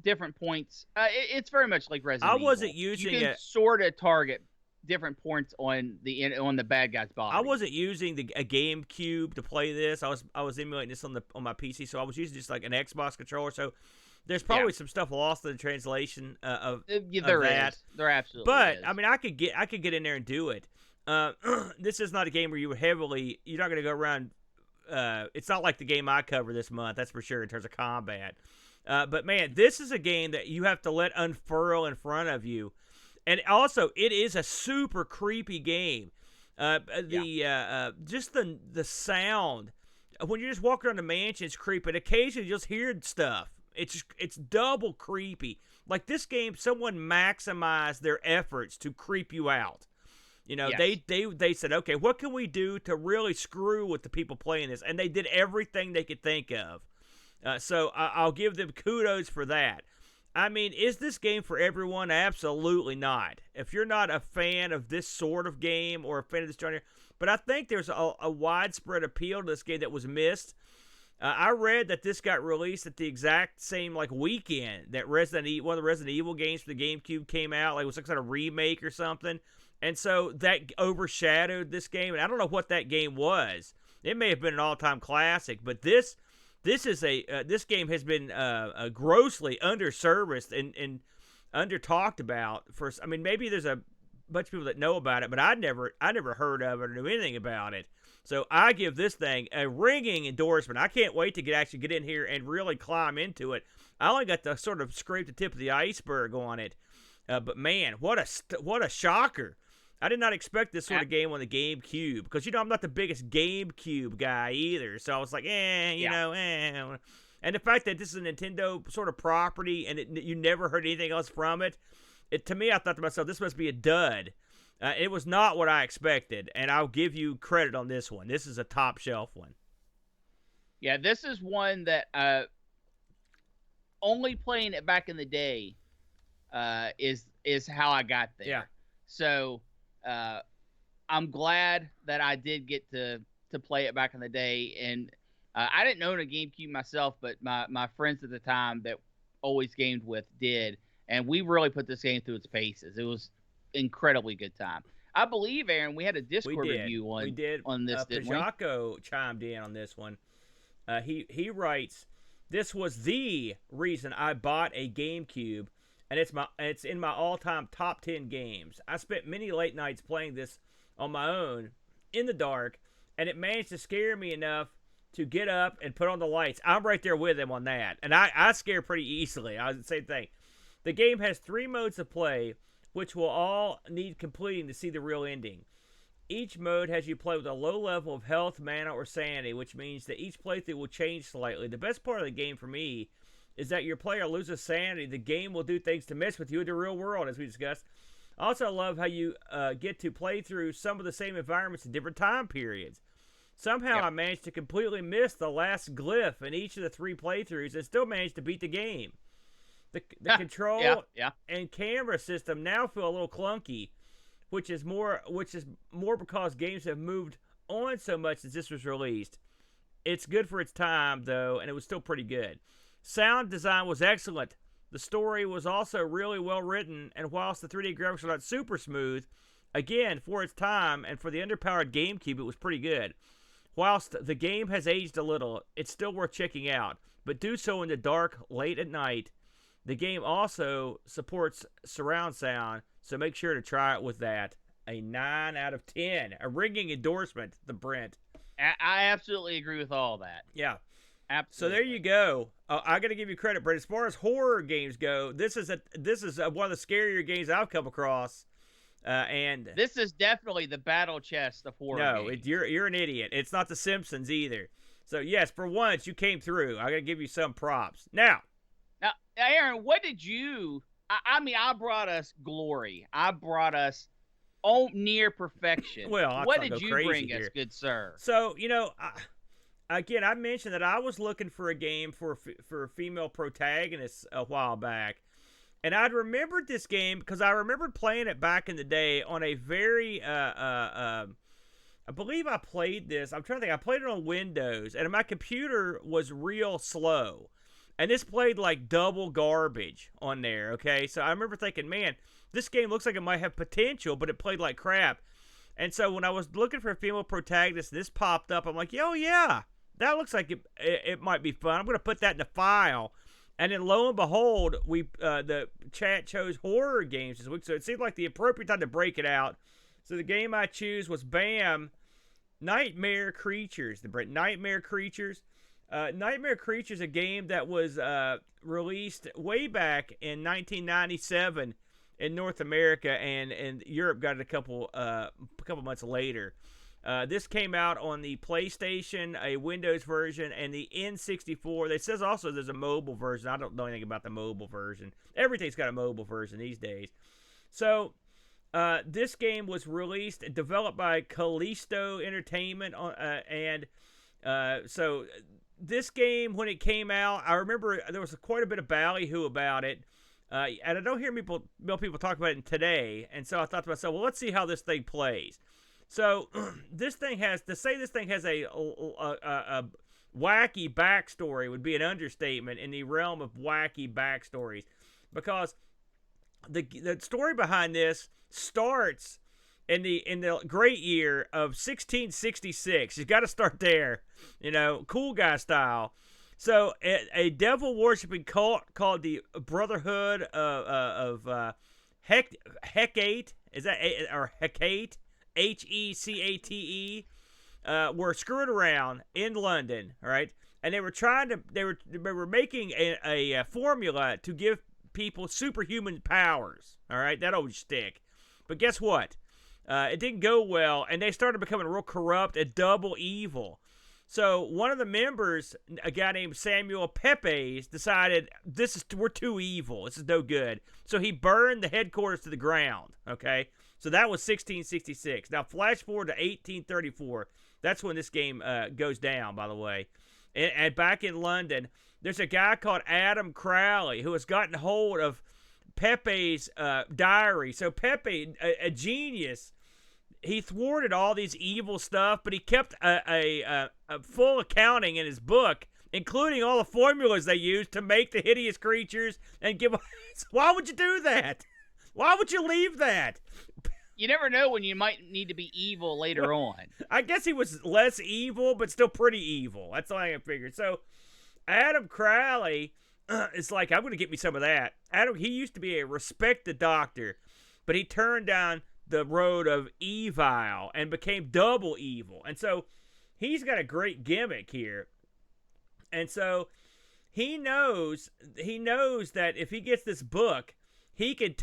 different points. It's very much like Resident Evil. I wasn't using you can sort of target different points on the bad guy's body. I wasn't using a GameCube to play this. I was emulating this on my PC, so I was using just like an Xbox controller. So there's probably some stuff lost in the translation of that. There absolutely but is. I mean, I could get in there and do it. This is not a game where you're not going to go around. It's not like the game I cover this month, that's for sure, in terms of combat. But man, this is a game that you have to let unfurl in front of you. And also, it is a super creepy game. Just the sound when you're just walking around the mansion, it's creepy. And occasionally, you just hear stuff. It's double creepy. Like this game, someone maximized their efforts to creep you out. You know, yes. they said, okay, what can we do to really screw with the people playing this? And they did everything they could think of. So I'll give them kudos for that. I mean, is this game for everyone? Absolutely not. If you're not a fan of this sort of game or a fan of this genre, but I think there's a widespread appeal to this game that was missed. I read that this got released at the exact same weekend that one of the Resident Evil games for the GameCube came out. Like it was some kind of remake or something, and so that overshadowed this game. And I don't know what that game was. It may have been an all-time classic, but this game has been grossly underserviced and under talked about. I mean, maybe there's a bunch of people that know about it, but I never heard of it or knew anything about it. So I give this thing a ringing endorsement. I can't wait to actually get in here and really climb into it. I only got to sort of scrape the tip of the iceberg on it, but man, what a shocker! I did not expect this sort of game on the GameCube because I'm not the biggest GameCube guy either. So I was like, And the fact that this is a Nintendo sort of property and you never heard anything else from it, to me, I thought to myself, this must be a dud. It was not what I expected, and I'll give you credit on this one. This is a top shelf one. Yeah, this is one that only playing it back in the day is how I got there. Yeah. So I'm glad that I did get to play it back in the day, and I didn't own a GameCube myself, but my friends at the time that always gamed with did, and we really put this game through its paces. It was incredibly good time. I believe, Aaron, we had a Discord review on this, didn't we? Pajako chimed in on this one. He writes, "This was the reason I bought a GameCube, and it's in my all-time top 10 games. I spent many late nights playing this on my own in the dark, and it managed to scare me enough to get up and put on the lights." I'm right there with him on that, and I scare pretty easily. I was the same thing. The game has 3 modes of play, which will all need completing to see the real ending. Each mode has you play with a low level of health, mana, or sanity, which means that each playthrough will change slightly. The best part of the game for me is that your player loses sanity. The game will do things to mess with you in the real world, as we discussed. I also love how you get to play through some of the same environments in different time periods. Somehow I managed to completely miss the last glyph in each of the 3 playthroughs and still managed to beat the game. The control and camera system now feel a little clunky, which is more because games have moved on so much since this was released. It's good for its time, though, and it was still pretty good. Sound design was excellent. The story was also really well written, and whilst the 3D graphics are not super smooth, again, for its time and for the underpowered GameCube, it was pretty good. Whilst the game has aged a little, it's still worth checking out, but do so in the dark, late at night. The game also supports surround sound, so make sure to try it with that. A 9 out of 10. A ringing endorsement, the BRENT. I absolutely agree with all that. Yeah. Absolutely. So there you go. I got to give you credit, Brent. As far as horror games go, this is one of the scarier games I've come across. And this is definitely the battle chest of horror games. You're an idiot. It's not The Simpsons either. So yes, for once you came through. I got to give you some props. Now, Aaron, what did you? I mean, I brought us glory. I brought us near perfection. Well, what did you bring us, good sir? So again, I mentioned that I was looking for a game for female protagonists a while back, and I'd remembered this game because I remembered playing it back in the day on a very I believe I played this. I'm trying to think. I played it on Windows, and my computer was real slow. And this played like double garbage on there, okay? So I remember thinking, man, this game looks like it might have potential, but it played like crap. And so when I was looking for a female protagonist, this popped up. I'm like, oh, yeah, that looks like it might be fun. I'm going to put that in the file. And then lo and behold, the chat chose horror games this week. So it seemed like the appropriate time to break it out. So the game I choose was, bam, Nightmare Creatures. The BRENT Nightmare Creatures. Nightmare Creatures, a game that was released way back in 1997 in North America, and Europe got it a couple months later. This came out on the PlayStation, a Windows version, and the N64. It says also there's a mobile version. I don't know anything about the mobile version. Everything's got a mobile version these days. So this game was released, developed by Callisto Entertainment, so this game, when it came out, I remember there was quite a bit of ballyhoo about it, and I don't hear people talk about it today, and so I thought to myself, well, let's see how this thing plays. So this thing has a wacky backstory would be an understatement in the realm of wacky backstories, because the story behind this starts in the great year of 1666. You got to start there, cool guy style. So a devil worshipping cult called the Brotherhood of Hecate, is that or Hecate, Hecate, were screwing around in London, right? And they were making a formula to give people superhuman powers. All right, that always stick. But guess what? It didn't go well, and they started becoming real corrupt and double evil. So one of the members, a guy named Samuel Pepys, decided we're too evil. This is no good. So he burned the headquarters to the ground. Okay, so that was 1666. Now flash forward to 1834. That's when this game goes down, by the way. And back in London, there's a guy called Adam Crowley who has gotten hold of Pepe's diary. So Pepe, a genius, he thwarted all these evil stuff, but he kept a full accounting in his book, including all the formulas they used to make the hideous creatures and give. Why would you do that? Why would you leave that? You never know when you might need to be evil later on. I guess he was less evil, but still pretty evil. That's all I figured. So Adam Crowley, it's like, I'm going to get me some of that. He used to be a respected doctor, but he turned down the road of evil and became double evil. And so he's got a great gimmick here. And so he knows that if he gets this book, he could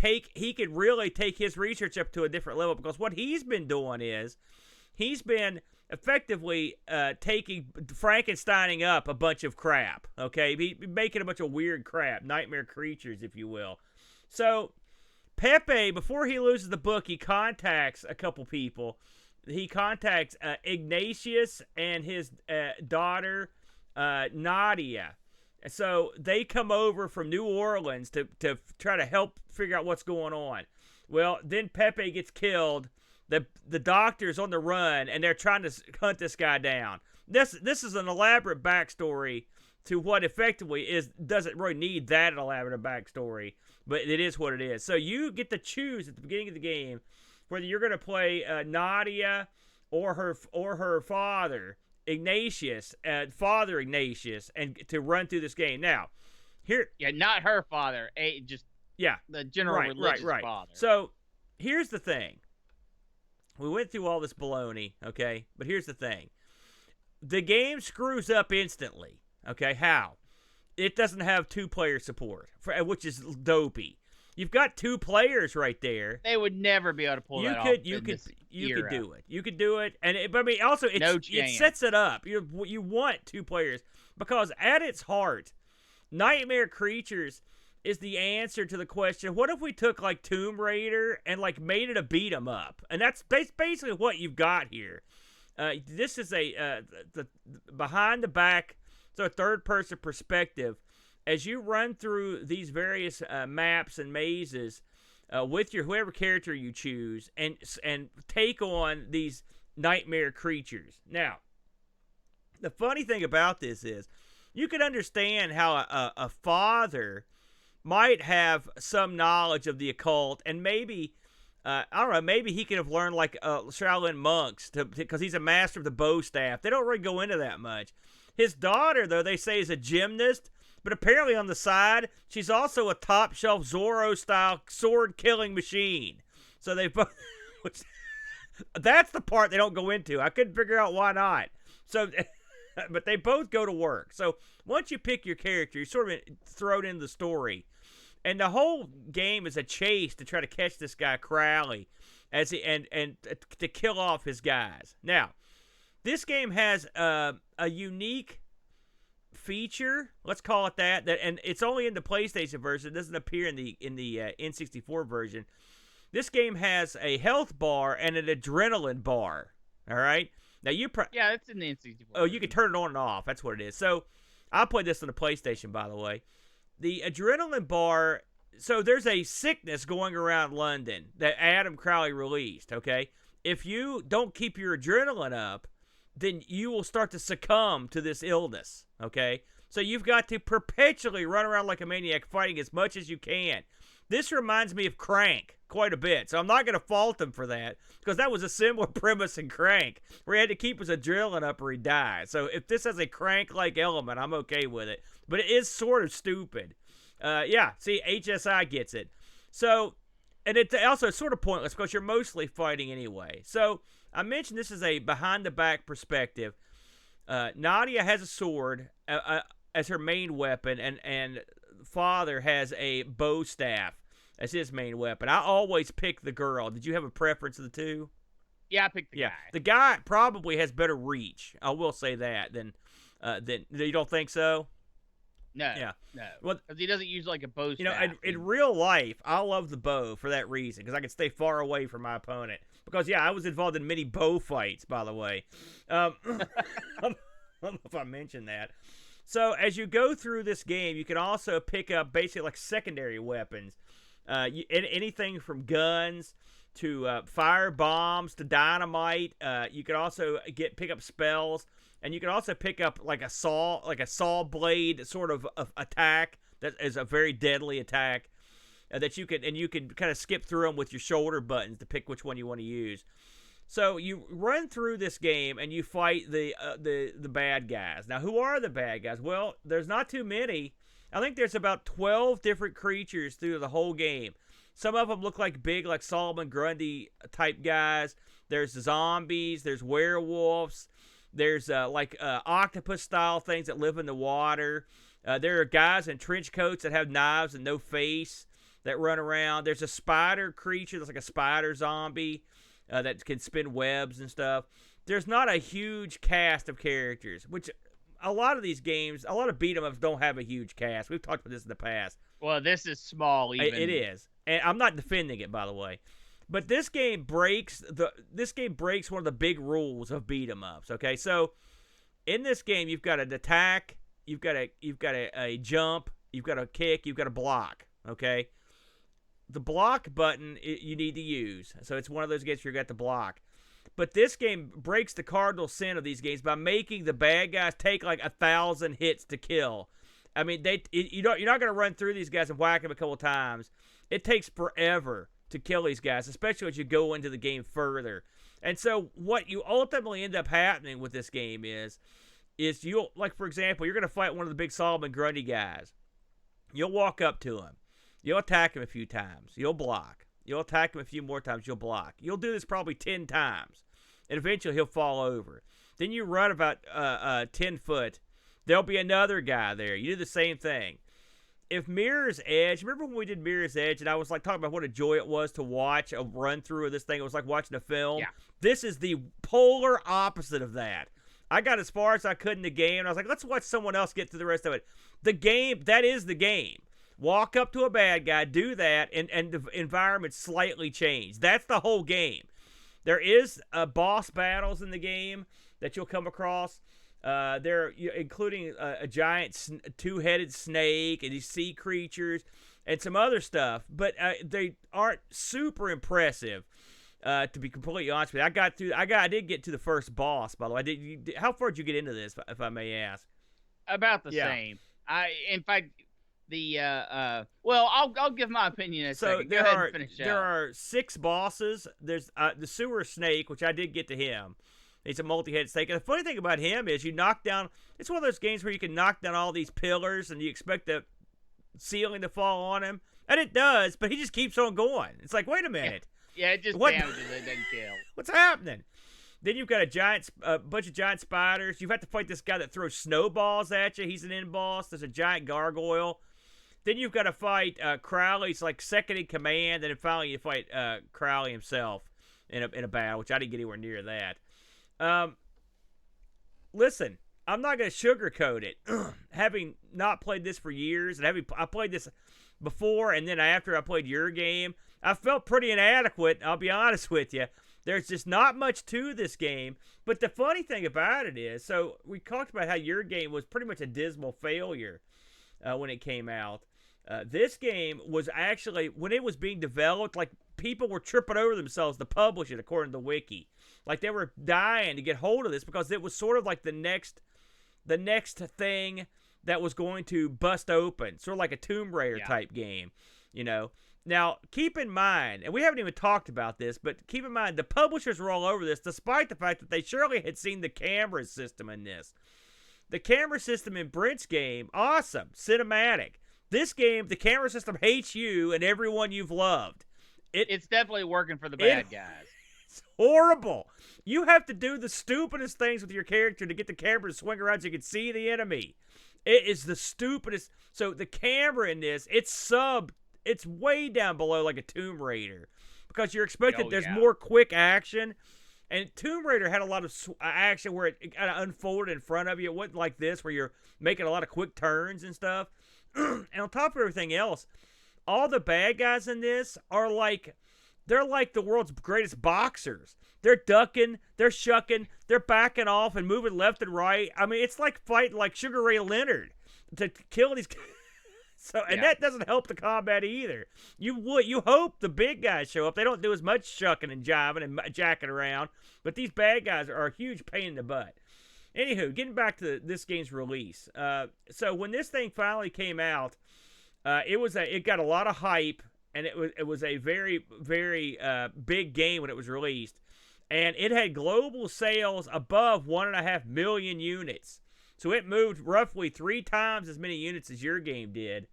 really take his research up to a different level, because what he's been doing is he's been effectively Frankensteining up a bunch of crap, okay? Making a bunch of weird crap, nightmare creatures, if you will. So Pepe, before he loses the book, he contacts a couple people. He contacts Ignatius and his daughter, Nadia. So they come over from New Orleans to try to help figure out what's going on. Well, then Pepe gets killed. The doctor's on the run, and they're trying to hunt this guy down. This is an elaborate backstory to what effectively doesn't really need that elaborate backstory, but it is what it is. So you get to choose at the beginning of the game whether you're going to play Nadia or her father, Ignatius, Father Ignatius, and to run through this game. Now, here, not her father, the general religious father. So here's the thing. We went through all this baloney, okay? But here's the thing. The game screws up instantly, okay? How? It doesn't have two-player support, which is dopey. You've got two players right there. They would never be able to pull that off. You could do it. You could do it, but I mean, also it sets it up. You want two players, because at its heart, Nightmare Creatures is the answer to the question: what if we took like Tomb Raider and like made it a beat 'em up? And that's basically what you've got here. This is the behind the back, so a third person perspective. As you run through these various maps and mazes with whoever character you choose, and take on these nightmare creatures. Now, the funny thing about this is you can understand how a father might have some knowledge of the occult, and maybe, I don't know, maybe he could have learned like Shaolin monks because he's a master of the bow staff. They don't really go into that much. His daughter, though, they say is a gymnast, but apparently on the side, she's also a top-shelf Zorro-style sword-killing machine. So they both... That's the part they don't go into. I couldn't figure out why not. So, but they both go to work. So once you pick your character, you're sort of thrown into the story. And the whole game is a chase to try to catch this guy Crowley and to kill off his guys. Now, this game has a unique feature, let's call it that, and it's only in the PlayStation version. It doesn't appear in the N64 version. This game has a health bar and an adrenaline bar. All right. Now yeah, it's in the N64. Oh, you can turn it on and off. That's what it is. So I played this on the PlayStation, by the way. The adrenaline bar. So there's a sickness going around London that Adam Crowley released. Okay, if you don't keep your adrenaline up, then you will start to succumb to this illness. Okay, so you've got to perpetually run around like a maniac, fighting as much as you can. This reminds me of Crank quite a bit, so I'm not going to fault him for that, because that was a similar premise in Crank, where he had to keep his adrenaline up or he died. So if this has a Crank-like element, I'm okay with it. But it is sort of stupid. Yeah, see, HSI gets it. So, and it's also sort of pointless, because you're mostly fighting anyway. So I mentioned this is a behind-the-back perspective. Nadia has a sword as her main weapon, and father has a bow staff as his main weapon. I always pick the girl. Did you have a preference of the two? Yeah, I picked the guy. The guy probably has better reach. I will say that. Than you don't think so? No. Yeah. No. Well, because he doesn't use like a bow staff. You know, in real life, I love the bow for that reason, because I can stay far away from my opponent. Because, yeah, I was involved in many bow fights, by the way. I don't know if I mentioned that. So as you go through this game, you can also pick up basically like secondary weapons. Anything from guns to fire bombs to dynamite. You can also pick up spells, and you can also pick up like a saw blade sort of attack that is a very deadly attack that you can kind of skip through them with your shoulder buttons to pick which one you want to use. So you run through this game and you fight the bad guys. Now, who are the bad guys? Well, there's not too many. I think there's about 12 different creatures through the whole game. Some of them look like big, like Solomon Grundy type guys. There's zombies. There's werewolves. There's octopus style things that live in the water. There are guys in trench coats that have knives and no face that run around. There's a spider creature that's like a spider zombie. That can spin webs and stuff. There's not a huge cast of characters, which a lot of these games, a lot of beat-em-ups don't have a huge cast. We've talked about this in the past. Well, this is small even. It is. And I'm not defending it, by the way. But this game breaks one of the big rules of beat-em-ups, okay? So in this game, you've got an attack, you've got a jump, you've got a kick, you've got a block, okay? The block button you need to use. So it's one of those games where you got the block. But this game breaks the cardinal sin of these games by making the bad guys take like 1,000 hits to kill. I mean, you're not going to run through these guys and whack them a couple times. It takes forever to kill these guys, especially as you go into the game further. And so what you ultimately end up happening with this game is you'll, like, for example, you're going to fight one of the big Solomon Grundy guys. You'll walk up to him. You'll attack him a few times. You'll block. You'll attack him a few more times. You'll block. You'll do this probably 10 times. And eventually he'll fall over. Then you run about 10 foot. There'll be another guy there. You do the same thing. If Mirror's Edge, remember when we did Mirror's Edge and I was like talking about what a joy it was to watch a run through of this thing? It was like watching a film. Yeah. This is the polar opposite of that. I got as far as I could in the game and I was like, let's watch someone else get through the rest of it. The game, that is the game. Walk up to a bad guy, do that, and the environment slightly change. That's the whole game. There is boss battles in the game that you'll come across. Including a giant two-headed snake and these sea creatures and some other stuff. But they aren't super impressive. To be completely honest with you, I did get to the first boss. By the way, how far did you get into this, if I may ask? About the same. In fact, well, I'll give my opinion in a second. Go ahead and finish there out. are 6 bosses. There's the sewer snake, which I did get to him. He's a multi-headed snake. And the funny thing about him is you knock down. It's one of those games where you can knock down all these pillars and you expect the ceiling to fall on him, and it does, but he just keeps on going. It's like, wait a minute. Yeah, it just damages. It doesn't kill. What's happening? Then you've got a bunch of giant spiders. You have to fight this guy that throws snowballs at you. He's an end boss. There's a giant gargoyle. Then you've got to fight Crowley's like second in command, and then finally you fight Crowley himself in a battle, which I didn't get anywhere near that. Listen, I'm not going to sugarcoat it. Having not played this for years, and I played this before, and then after I played your game, I felt pretty inadequate. I'll be honest with you. There's just not much to this game. But the funny thing about it is, so we talked about how your game was pretty much a dismal failure when it came out. This game was actually, when it was being developed, like people were tripping over themselves to publish it, according to the wiki. Like they were dying to get hold of this because it was sort of like the next thing that was going to bust open, sort of like a Tomb Raider type game, you know. Now, keep in mind, and we haven't even talked about this, but keep in mind the publishers were all over this, despite the fact that they surely had seen the camera system in this. The camera system in Brent's game, awesome, cinematic. This game, the camera system hates you and everyone you've loved. It's definitely working for the bad guys. It's horrible. You have to do the stupidest things with your character to get the camera to swing around so you can see the enemy. It is the stupidest. So the camera in this, it's way down below like a Tomb Raider because you're expecting there's more quick action. And Tomb Raider had a lot of action where it kind of unfolded in front of you. It wasn't like this where you're making a lot of quick turns and stuff. And on top of everything else, all the bad guys in this are like, they're like the world's greatest boxers. They're ducking, they're shucking, they're backing off and moving left and right. I mean, it's like fighting like Sugar Ray Leonard to kill these. So, and that doesn't help the combat either. You hope the big guys show up. They don't do as much shucking and jiving and jacking around, but these bad guys are a huge pain in the butt. Anywho, getting back to this game's release. So when this thing finally came out, it got a lot of hype, and it was a very, very big game when it was released, and it had global sales above 1.5 million units. So it moved roughly 3 times as many units as your game did.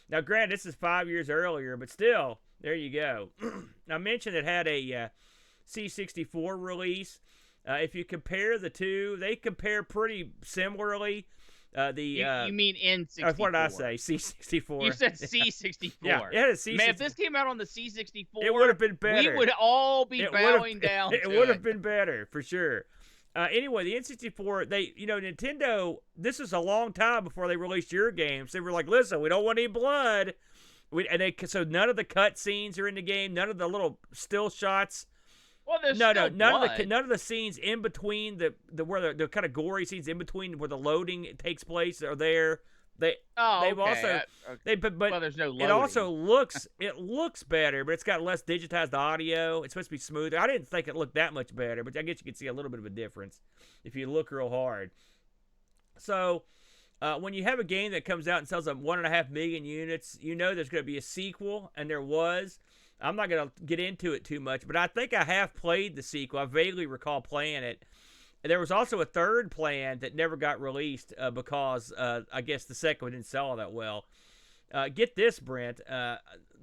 Now, granted, this is 5 years earlier, but still, there you go. I mentioned it had a C64 release. If you compare the two, they compare pretty similarly. You mean N64? What did I say? C64. You said C64. Yeah, it had a C64. Man, if this came out on the C64, it would have been better. We would all be bowing down. It would have been better for sure. Anyway, the N64, Nintendo, this is a long time before they released your games. They were like, listen, we don't want any blood. So none of the cut scenes are in the game. None of the little still shots. Well, there's none of the scenes in between the kind of gory scenes in between where the loading takes place are there. But there's no loading. It also looks better, but it's got less digitized audio. It's supposed to be smoother. I didn't think it looked that much better, but I guess you can see a little bit of a difference if you look real hard. So when you have a game that comes out and sells 1.5 million units, you know there's going to be a sequel, and there was. I'm not going to get into it too much, but I think I have played the sequel. I vaguely recall playing it. There was also a third plan that never got released because I guess the second one didn't sell all that well. Get this, Brent. The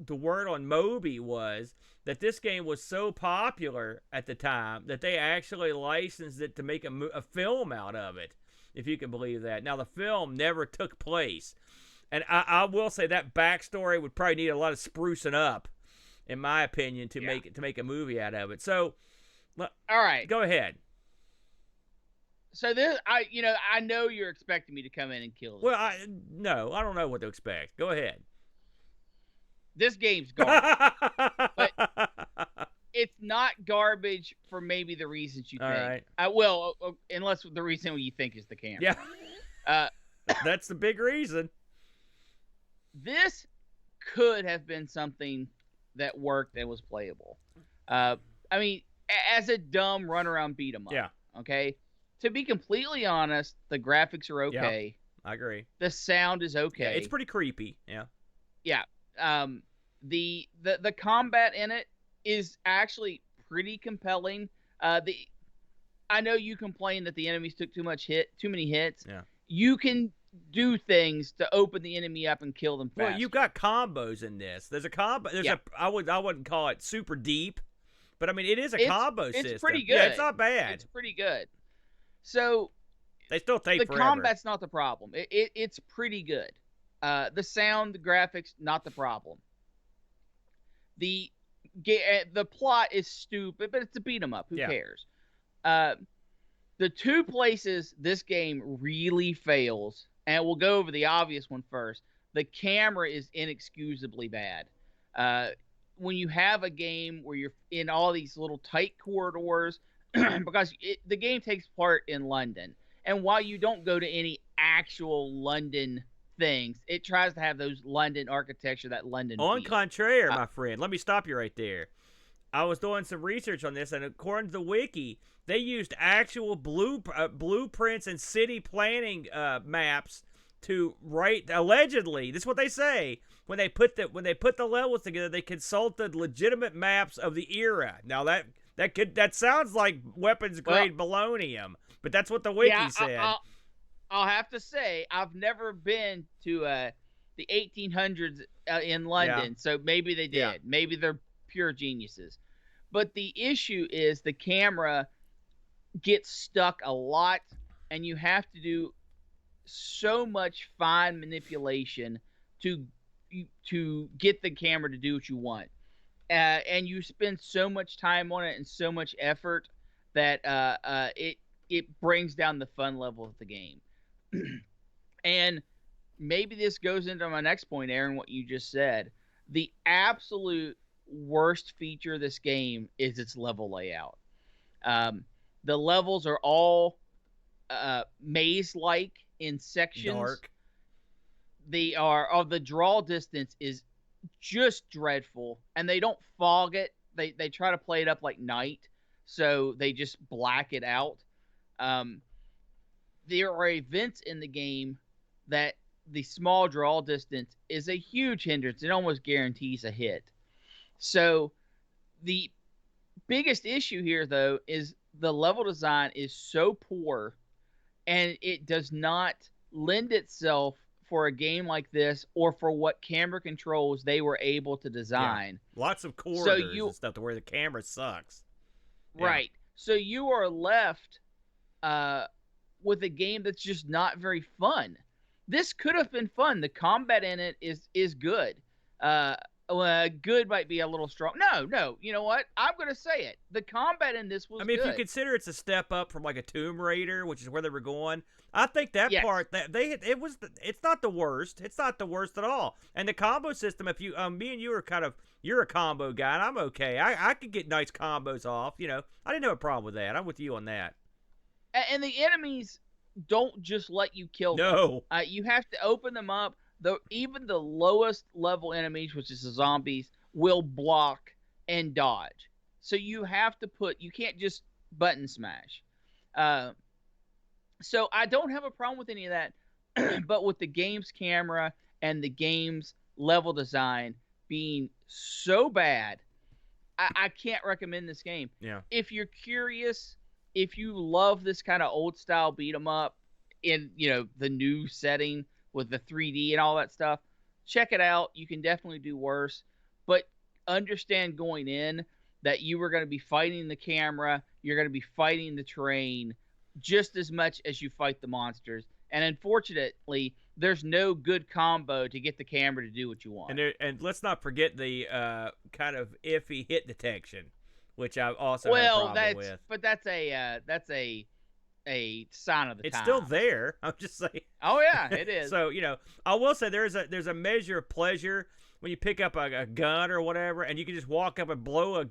word on Moby was that this game was so popular at the time that they actually licensed it to make a film out of it, if you can believe that. Now, the film never took place. And I will say that backstory would probably need a lot of sprucing up, in my opinion, to make a movie out of it. So, all right, go ahead. So this, I know you're expecting me to come in and kill this. Well, I don't know what to expect. Go ahead. This game's garbage, but it's not garbage for maybe the reasons you think. Right. Unless the reason you think is the camera. Yeah. That's the big reason. This could have been something that worked and was playable. I mean, as a dumb runaround beat 'em up. Yeah. Okay. To be completely honest, the graphics are Yeah, okay. I agree. The sound is okay. Yeah, it's pretty creepy. Yeah. Yeah. The combat in it is actually pretty compelling. I know you complain that the enemies took too many hits. Yeah. You can do things to open the enemy up and kill them faster. Well, you've got combos in this. There's a combo. I wouldn't call it super deep, but I mean it is a combo system. It's pretty good. Yeah, it's not bad. It's pretty good. So they still take the forever. combat's not the problem. It's pretty good. The sound, the graphics, not the problem. The plot is stupid, but it's a beat 'em up. Who cares? The two places this game really fails, and we'll go over the obvious one first. The camera is inexcusably bad. When you have a game where you're in all these little tight corridors, because the game takes part in London, and while you don't go to any actual London things, it tries to have those London architecture, that London On feel. contraire, my friend, let me stop you right there. I was doing some research on this, and according to the wiki, they used actual blueprints and city planning maps to write. Allegedly, this is what they say when they put the levels together. They consulted legitimate maps of the era. Now that sounds like weapons grade baloney, but that's what the wiki said. I'll have to say I've never been to the 1800s in London, so maybe they did. Yeah. Maybe they're pure geniuses. But the issue is the camera gets stuck a lot, and you have to do so much fine manipulation to get the camera to do what you want. And you spend so much time on it and so much effort that it brings down the fun level of the game. And maybe this goes into my next point, Aaron, what you just said. The absolute worst feature of this game is its level layout. The levels are all maze-like in sections. Dark. The draw distance is just dreadful, and they don't fog it. They try to play it up like night, so they just black it out. There are events in the game that the small draw distance is a huge hindrance. It almost guarantees a hit. So the biggest issue here, though, is the level design is so poor, and it does not lend itself for a game like this or for what camera controls they were able to design. Yeah. Lots of corridors and stuff to where the camera sucks. Right. Yeah. So you are left with a game that's just not very fun. This could have been fun. The combat in it is good. Good might be a little strong. No. You know what? I'm going to say it. The combat in this was good. If you consider it's a step up from like a Tomb Raider, which is where they were going, I think that part it's not the worst. It's not the worst at all. And the combo system, if you me and you are you're a combo guy, and I'm okay. I could get nice combos off. I didn't have a problem with that. I'm with you on that. And the enemies don't just let you kill them. No. You have to open them up. Even the lowest level enemies, which is the zombies, will block and dodge. So you can't just button smash. So I don't have a problem with any of that, but with the game's camera and the game's level design being so bad, I can't recommend this game. Yeah. If you're curious, if you love this kind of old style beat 'em up in the new setting with the 3D and all that stuff, check it out. You can definitely do worse, but understand going in that you were going to be fighting the camera, you're going to be fighting the terrain just as much as you fight the monsters. And unfortunately, there's no good combo to get the camera to do what you want. And let's not forget the kind of iffy hit detection, which I also have a problem with. But that's a sign of the time. It's still there. I'm just saying. Oh yeah, it is. So I will say there's a measure of pleasure when you pick up a gun or whatever, and you can just walk up and blow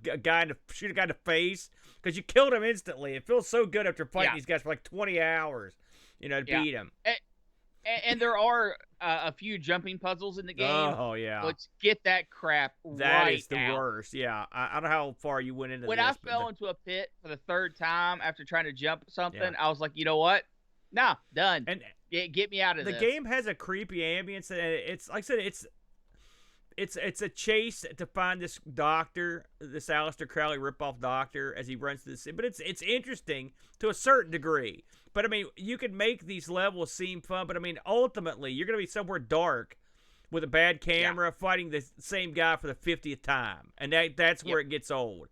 shoot a guy in the face because you killed him instantly. It feels so good after fighting these guys for like 20 hours, to beat him. And there are a few jumping puzzles in the game. Oh yeah, Let's get that crap that right is the out. worst. Yeah, I don't know how far you went into When this, I but fell into a pit for the third time after trying to jump something, yeah. I was like, you know what? Nah, done. And Get me out of the this. game has a creepy ambience, and it's like I said, it's a chase to find this doctor, this Aleister Crowley ripoff doctor, as he runs through the city. But it's interesting to a certain degree. But I mean, you can make these levels seem fun, but I mean, ultimately, you're going to be somewhere dark with a bad camera fighting the same guy for the 50th time, and that's where it gets old.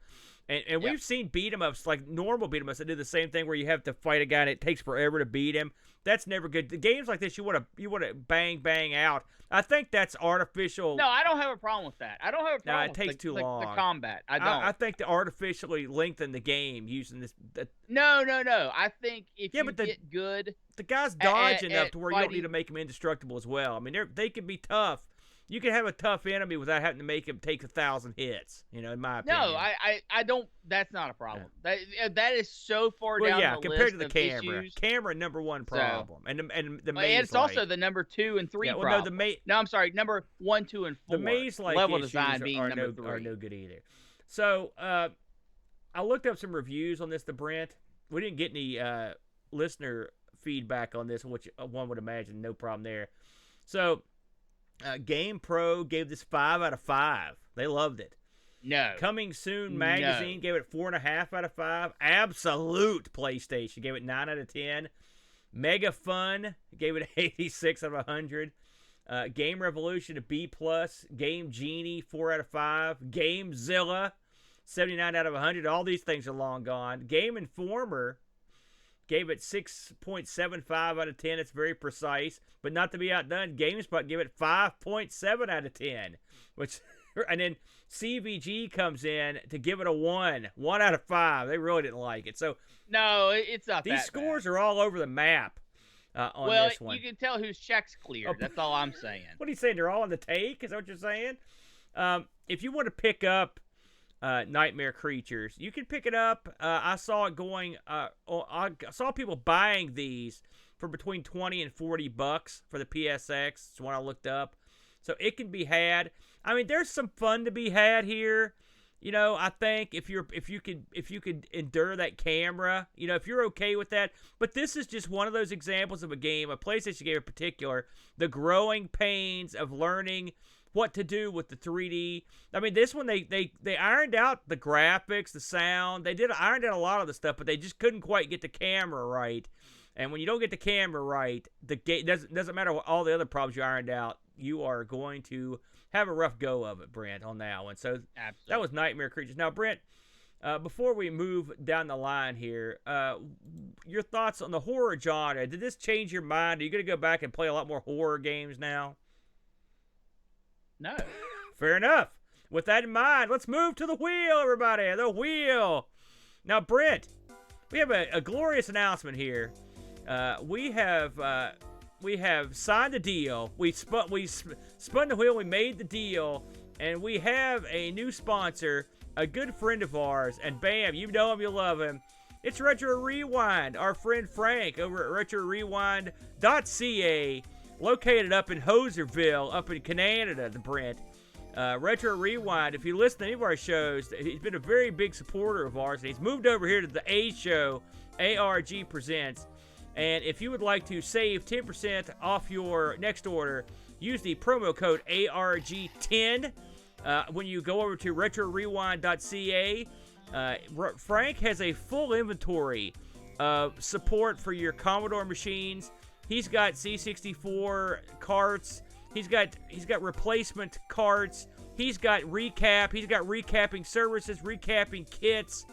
And we've seen beat 'em ups, like normal beat 'em ups, that do the same thing where you have to fight a guy and it takes forever to beat him. That's never good. The games like this, you want to bang out. I think that's artificial. No, I don't have a problem with that. I don't have a problem it takes with too long. The combat. I don't. I think they artificially lengthen the game using this. No. I think if you get good, the guy's dodge enough at to where you don't need to make him indestructible as well. I mean, they can be tough. You can have a tough enemy without having to make him take 1,000 hits. You know, in my opinion. No, I don't. That's not a problem. Yeah. That is so far down the list compared to the camera. Issues. Camera #1 problem, and the maze. And it's also the number 2 and 3 problem. No, I'm sorry, number 1, 2, and 4. The maze-like level issues design being are number 3 are no good either. So I looked up some reviews on this. The Brent. We didn't get any listener feedback on this, which one would imagine no problem there. So. Game Pro gave this 5 out of 5. They loved it. No. Coming Soon Magazine gave it 4.5 out of 5. Absolute PlayStation gave it 9 out of 10. Mega Fun gave it 86 out of 100. Game Revolution a B+. Game Genie 4 out of 5. Gamezilla 79 out of 100. All these things are long gone. Game Informer gave it 6.75 out of 10. It's very precise, but not to be outdone. GameSpot gave it 5.7 out of 10, and then CVG comes in to give it a 1 out of 5. They really didn't like it. So no, it's not. These scores are all over the map on this one. Well, you can tell whose check's cleared. That's all I'm saying. What are you saying? They're all on the take? Is that what you're saying? If you want to pick up Nightmare Creatures, you can pick it up. I saw it going. I saw people buying these for between $20 and $40 for the PSX. It's what I looked up, so it can be had. I mean, there's some fun to be had here. You know, I think if you could endure that camera, you know, if you're okay with that. But this is just one of those examples of a game, a PlayStation game in particular, the growing pains of learning what to do with the 3D. I mean, this one, they ironed out the graphics, the sound. They ironed out a lot of the stuff, but they just couldn't quite get the camera right. And when you don't get the camera right, the game doesn't matter what all the other problems you ironed out, you are going to have a rough go of it, Brent, on that one. So Absolutely. That was Nightmare Creatures. Now, Brent, before we move down the line here, your thoughts on the horror genre. Did this change your mind? Are you going to go back and play a lot more horror games now? No. Fair enough. With that in mind, let's move to the wheel, everybody. The wheel. Now, Brent, we have a glorious announcement here. We have signed a deal. We spun the wheel. We made the deal, and we have a new sponsor, a good friend of ours. And bam, you know him, you love him. It's Retro Rewind. Our friend Frank over at RetroRewind.ca. Located up in Hoserville, up in Canada, the Brent. Retro Rewind, if you listen to any of our shows, he's been a very big supporter of ours, and he's moved over here to the A show, ARG Presents. And if you would like to save 10% off your next order, use the promo code ARG10 when you go over to RetroRewind.ca. Frank has a full inventory of support for your Commodore machines. He's got C64 carts. He's got replacement carts. He's got recap. He's got recapping services, recapping kits,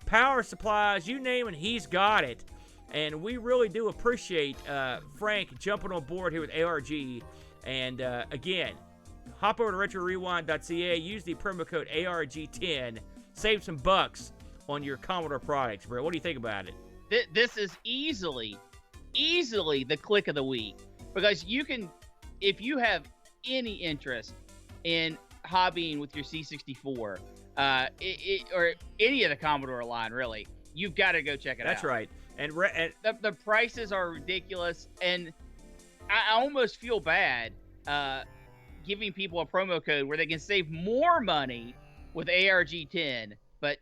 power supplies. You name it, he's got it. And we really do appreciate Frank jumping on board here with ARG. And again, hop over to RetroRewind.ca. Use the promo code ARG10. Save some bucks on your Commodore products, bro. What do you think about it? This is easily the click of the week, because you can, if you have any interest in hobbying with your C64 or any of the Commodore line, really, you've got to go check it out. That's right. And the prices are ridiculous, and I almost feel bad giving people a promo code where they can save more money with ARG10, but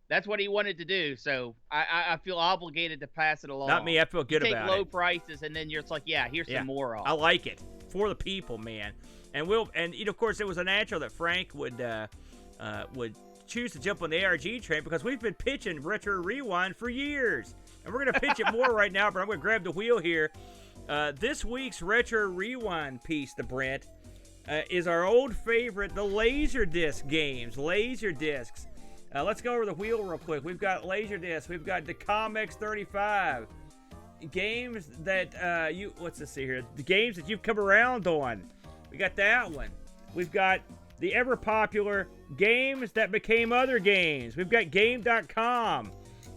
that's what he wanted to do, so I feel obligated to pass it along. Not me. I feel good you about take low it. prices, and then you're just like, here's some more off. I like it for the people, man. And of course, it was a natural that Frank would choose to jump on the ARG train because we've been pitching Retro Rewind for years, and we're gonna pitch it more right now. But I'm gonna grab the wheel here. This week's Retro Rewind piece, the Brent, is our old favorite, the Laserdisc games. Laserdiscs. Let's go over the wheel real quick. We've got Laserdisc. We've got the Comex 35. Games that let's just see here. The games that you've come around on. We got that one. We've got the ever popular games that became other games. We've got Game.com.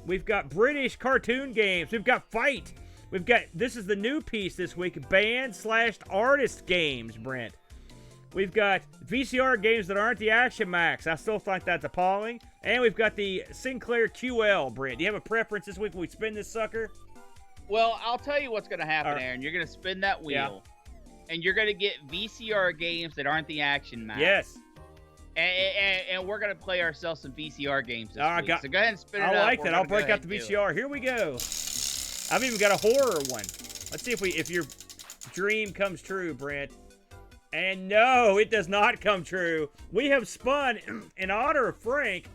We've got British cartoon games. We've got Fight. We've got, this is the new piece this week, band/artist games, Brent. We've got VCR games that aren't the Action Max. I still think that's appalling. And we've got the Sinclair QL, Brent. Do you have a preference this week when we spin this sucker? Well, I'll tell you what's going to happen, Aaron. You're going to spin that wheel, and you're going to get VCR games that aren't the Action Max. Yes. And we're going to play ourselves some VCR games this week. So go ahead and spin it up. I like that. I'll break out the VCR. Here we go. I've even got a horror one. Let's see if your dream comes true, Brent. And no, it does not come true. We have spun, in honor of Frank,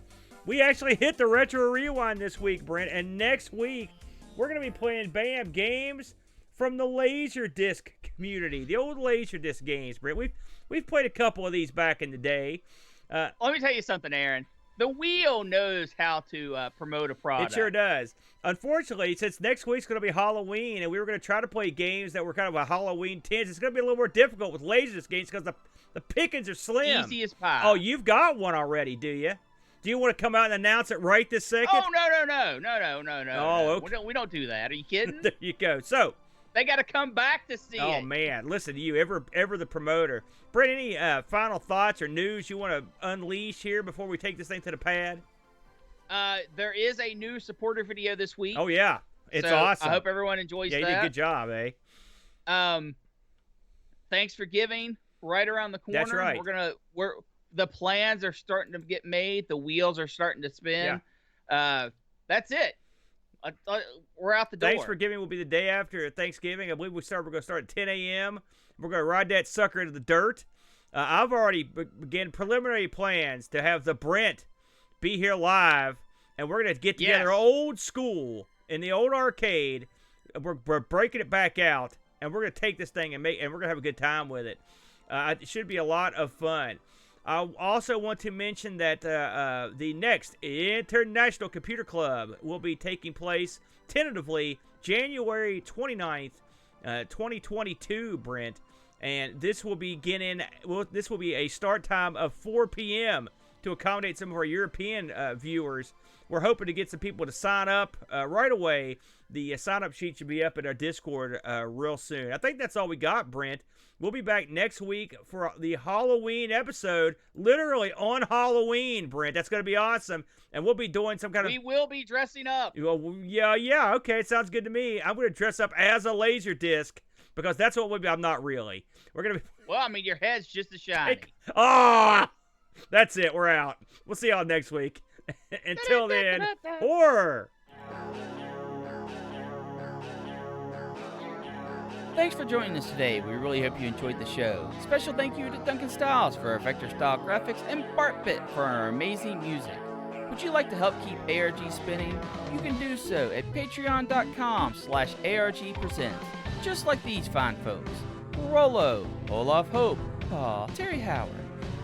we actually hit the Retro Rewind this week, Brent. And next week, we're going to be playing BAM games from the Laserdisc community. The old Laserdisc games, Brent. We've played a couple of these back in the day. Let me tell you something, Aaron. The wheel knows how to promote a product. It sure does. Unfortunately, since next week's going to be Halloween, and we were going to try to play games that were kind of a Halloween tinge, it's going to be a little more difficult with Laserdisc games because the pickings are slim. Easy as pie. Oh, you've got one already, do you? Do you want to come out and announce it right this second? Oh, no. Oh, okay. We don't do that. Are you kidding? There you go. So they got to come back to see it. Oh, man. Listen to you, ever the promoter. Brent, any final thoughts or news you want to unleash here before we take this thing to the pad? There is a new supporter video this week. Oh, yeah. It's awesome. I hope everyone enjoys that. Yeah, you did a good job, eh? Thanks for giving. Right around the corner. That's right. The plans are starting to get made. The wheels are starting to spin. Yeah. That's it. We're out the door. Thanks for giving will be the day after Thanksgiving. I believe we're going to start at 10 a.m. We're going to ride that sucker into the dirt. I've already began preliminary plans to have the Brent be here live, and we're going to get together old school in the old arcade. We're breaking it back out, and we're going to take this thing and we're going to have a good time with it. It should be a lot of fun. I also want to mention that the next International Computer Club will be taking place tentatively January 29th, 2022, Brent. And this will be a start time of 4 p.m. to accommodate some of our European viewers. We're hoping to get some people to sign up right away. The sign-up sheet should be up in our Discord real soon. I think that's all we got, Brent. We'll be back next week for the Halloween episode, literally on Halloween, Brent. That's going to be awesome. And we'll be doing some kind of... We will be dressing up. Well, yeah, okay. It sounds good to me. I'm going to dress up as a Laserdisc because that's what we'll be. I'm not really. We're going to be... Well, I mean, your head's just as shiny. Oh, that's it. We're out. We'll see y'all next week. Until then, horror! Thanks for joining us today. We really hope you enjoyed the show. Special thank you to Duncan Styles for our vector-style graphics and BartBit for our amazing music. Would you like to help keep ARG spinning? You can do so at patreon.com/ARGpresents. Just like these fine folks. Rollo, Olaf Hope, Paul, Terry Howard,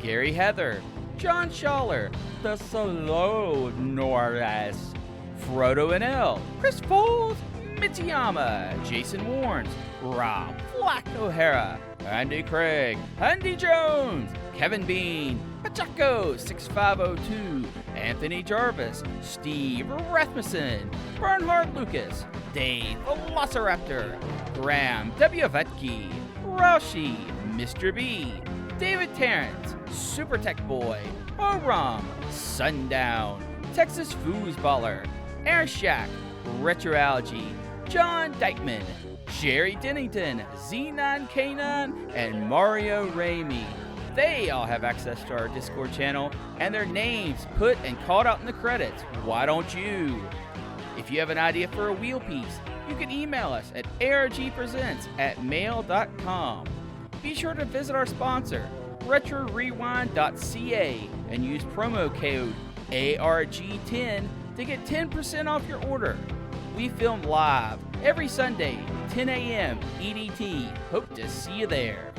Gary Heather, John Schaller, The Slow Norris, Frodo and L, Chris Foles, Mitsuyama, Jason Warnes, Rob Flack O'Hara, Andy Craig, Andy Jones, Kevin Bean, Pachaco 6502, Anthony Jarvis, Steve Rasmussen, Bernhard Lucas, Dave Velociraptor, Graham W. Vetke, Roushi, Mr. B, David Terrence, Super Tech Boy, Oram, Sundown, Texas Foosballer, Air Shack, Retroalgy, John Dykeman, Sherry Dennington, Z9K9, and Mario Ramey. They all have access to our Discord channel, and their names put and called out in the credits. Why don't you? If you have an idea for a wheel piece, you can email us at argpresents@mail.com. Be sure to visit our sponsor, RetroRewind.ca, and use promo code ARG10 to get 10% off your order. We film live every Sunday, 10 a.m. EDT. Hope to see you there.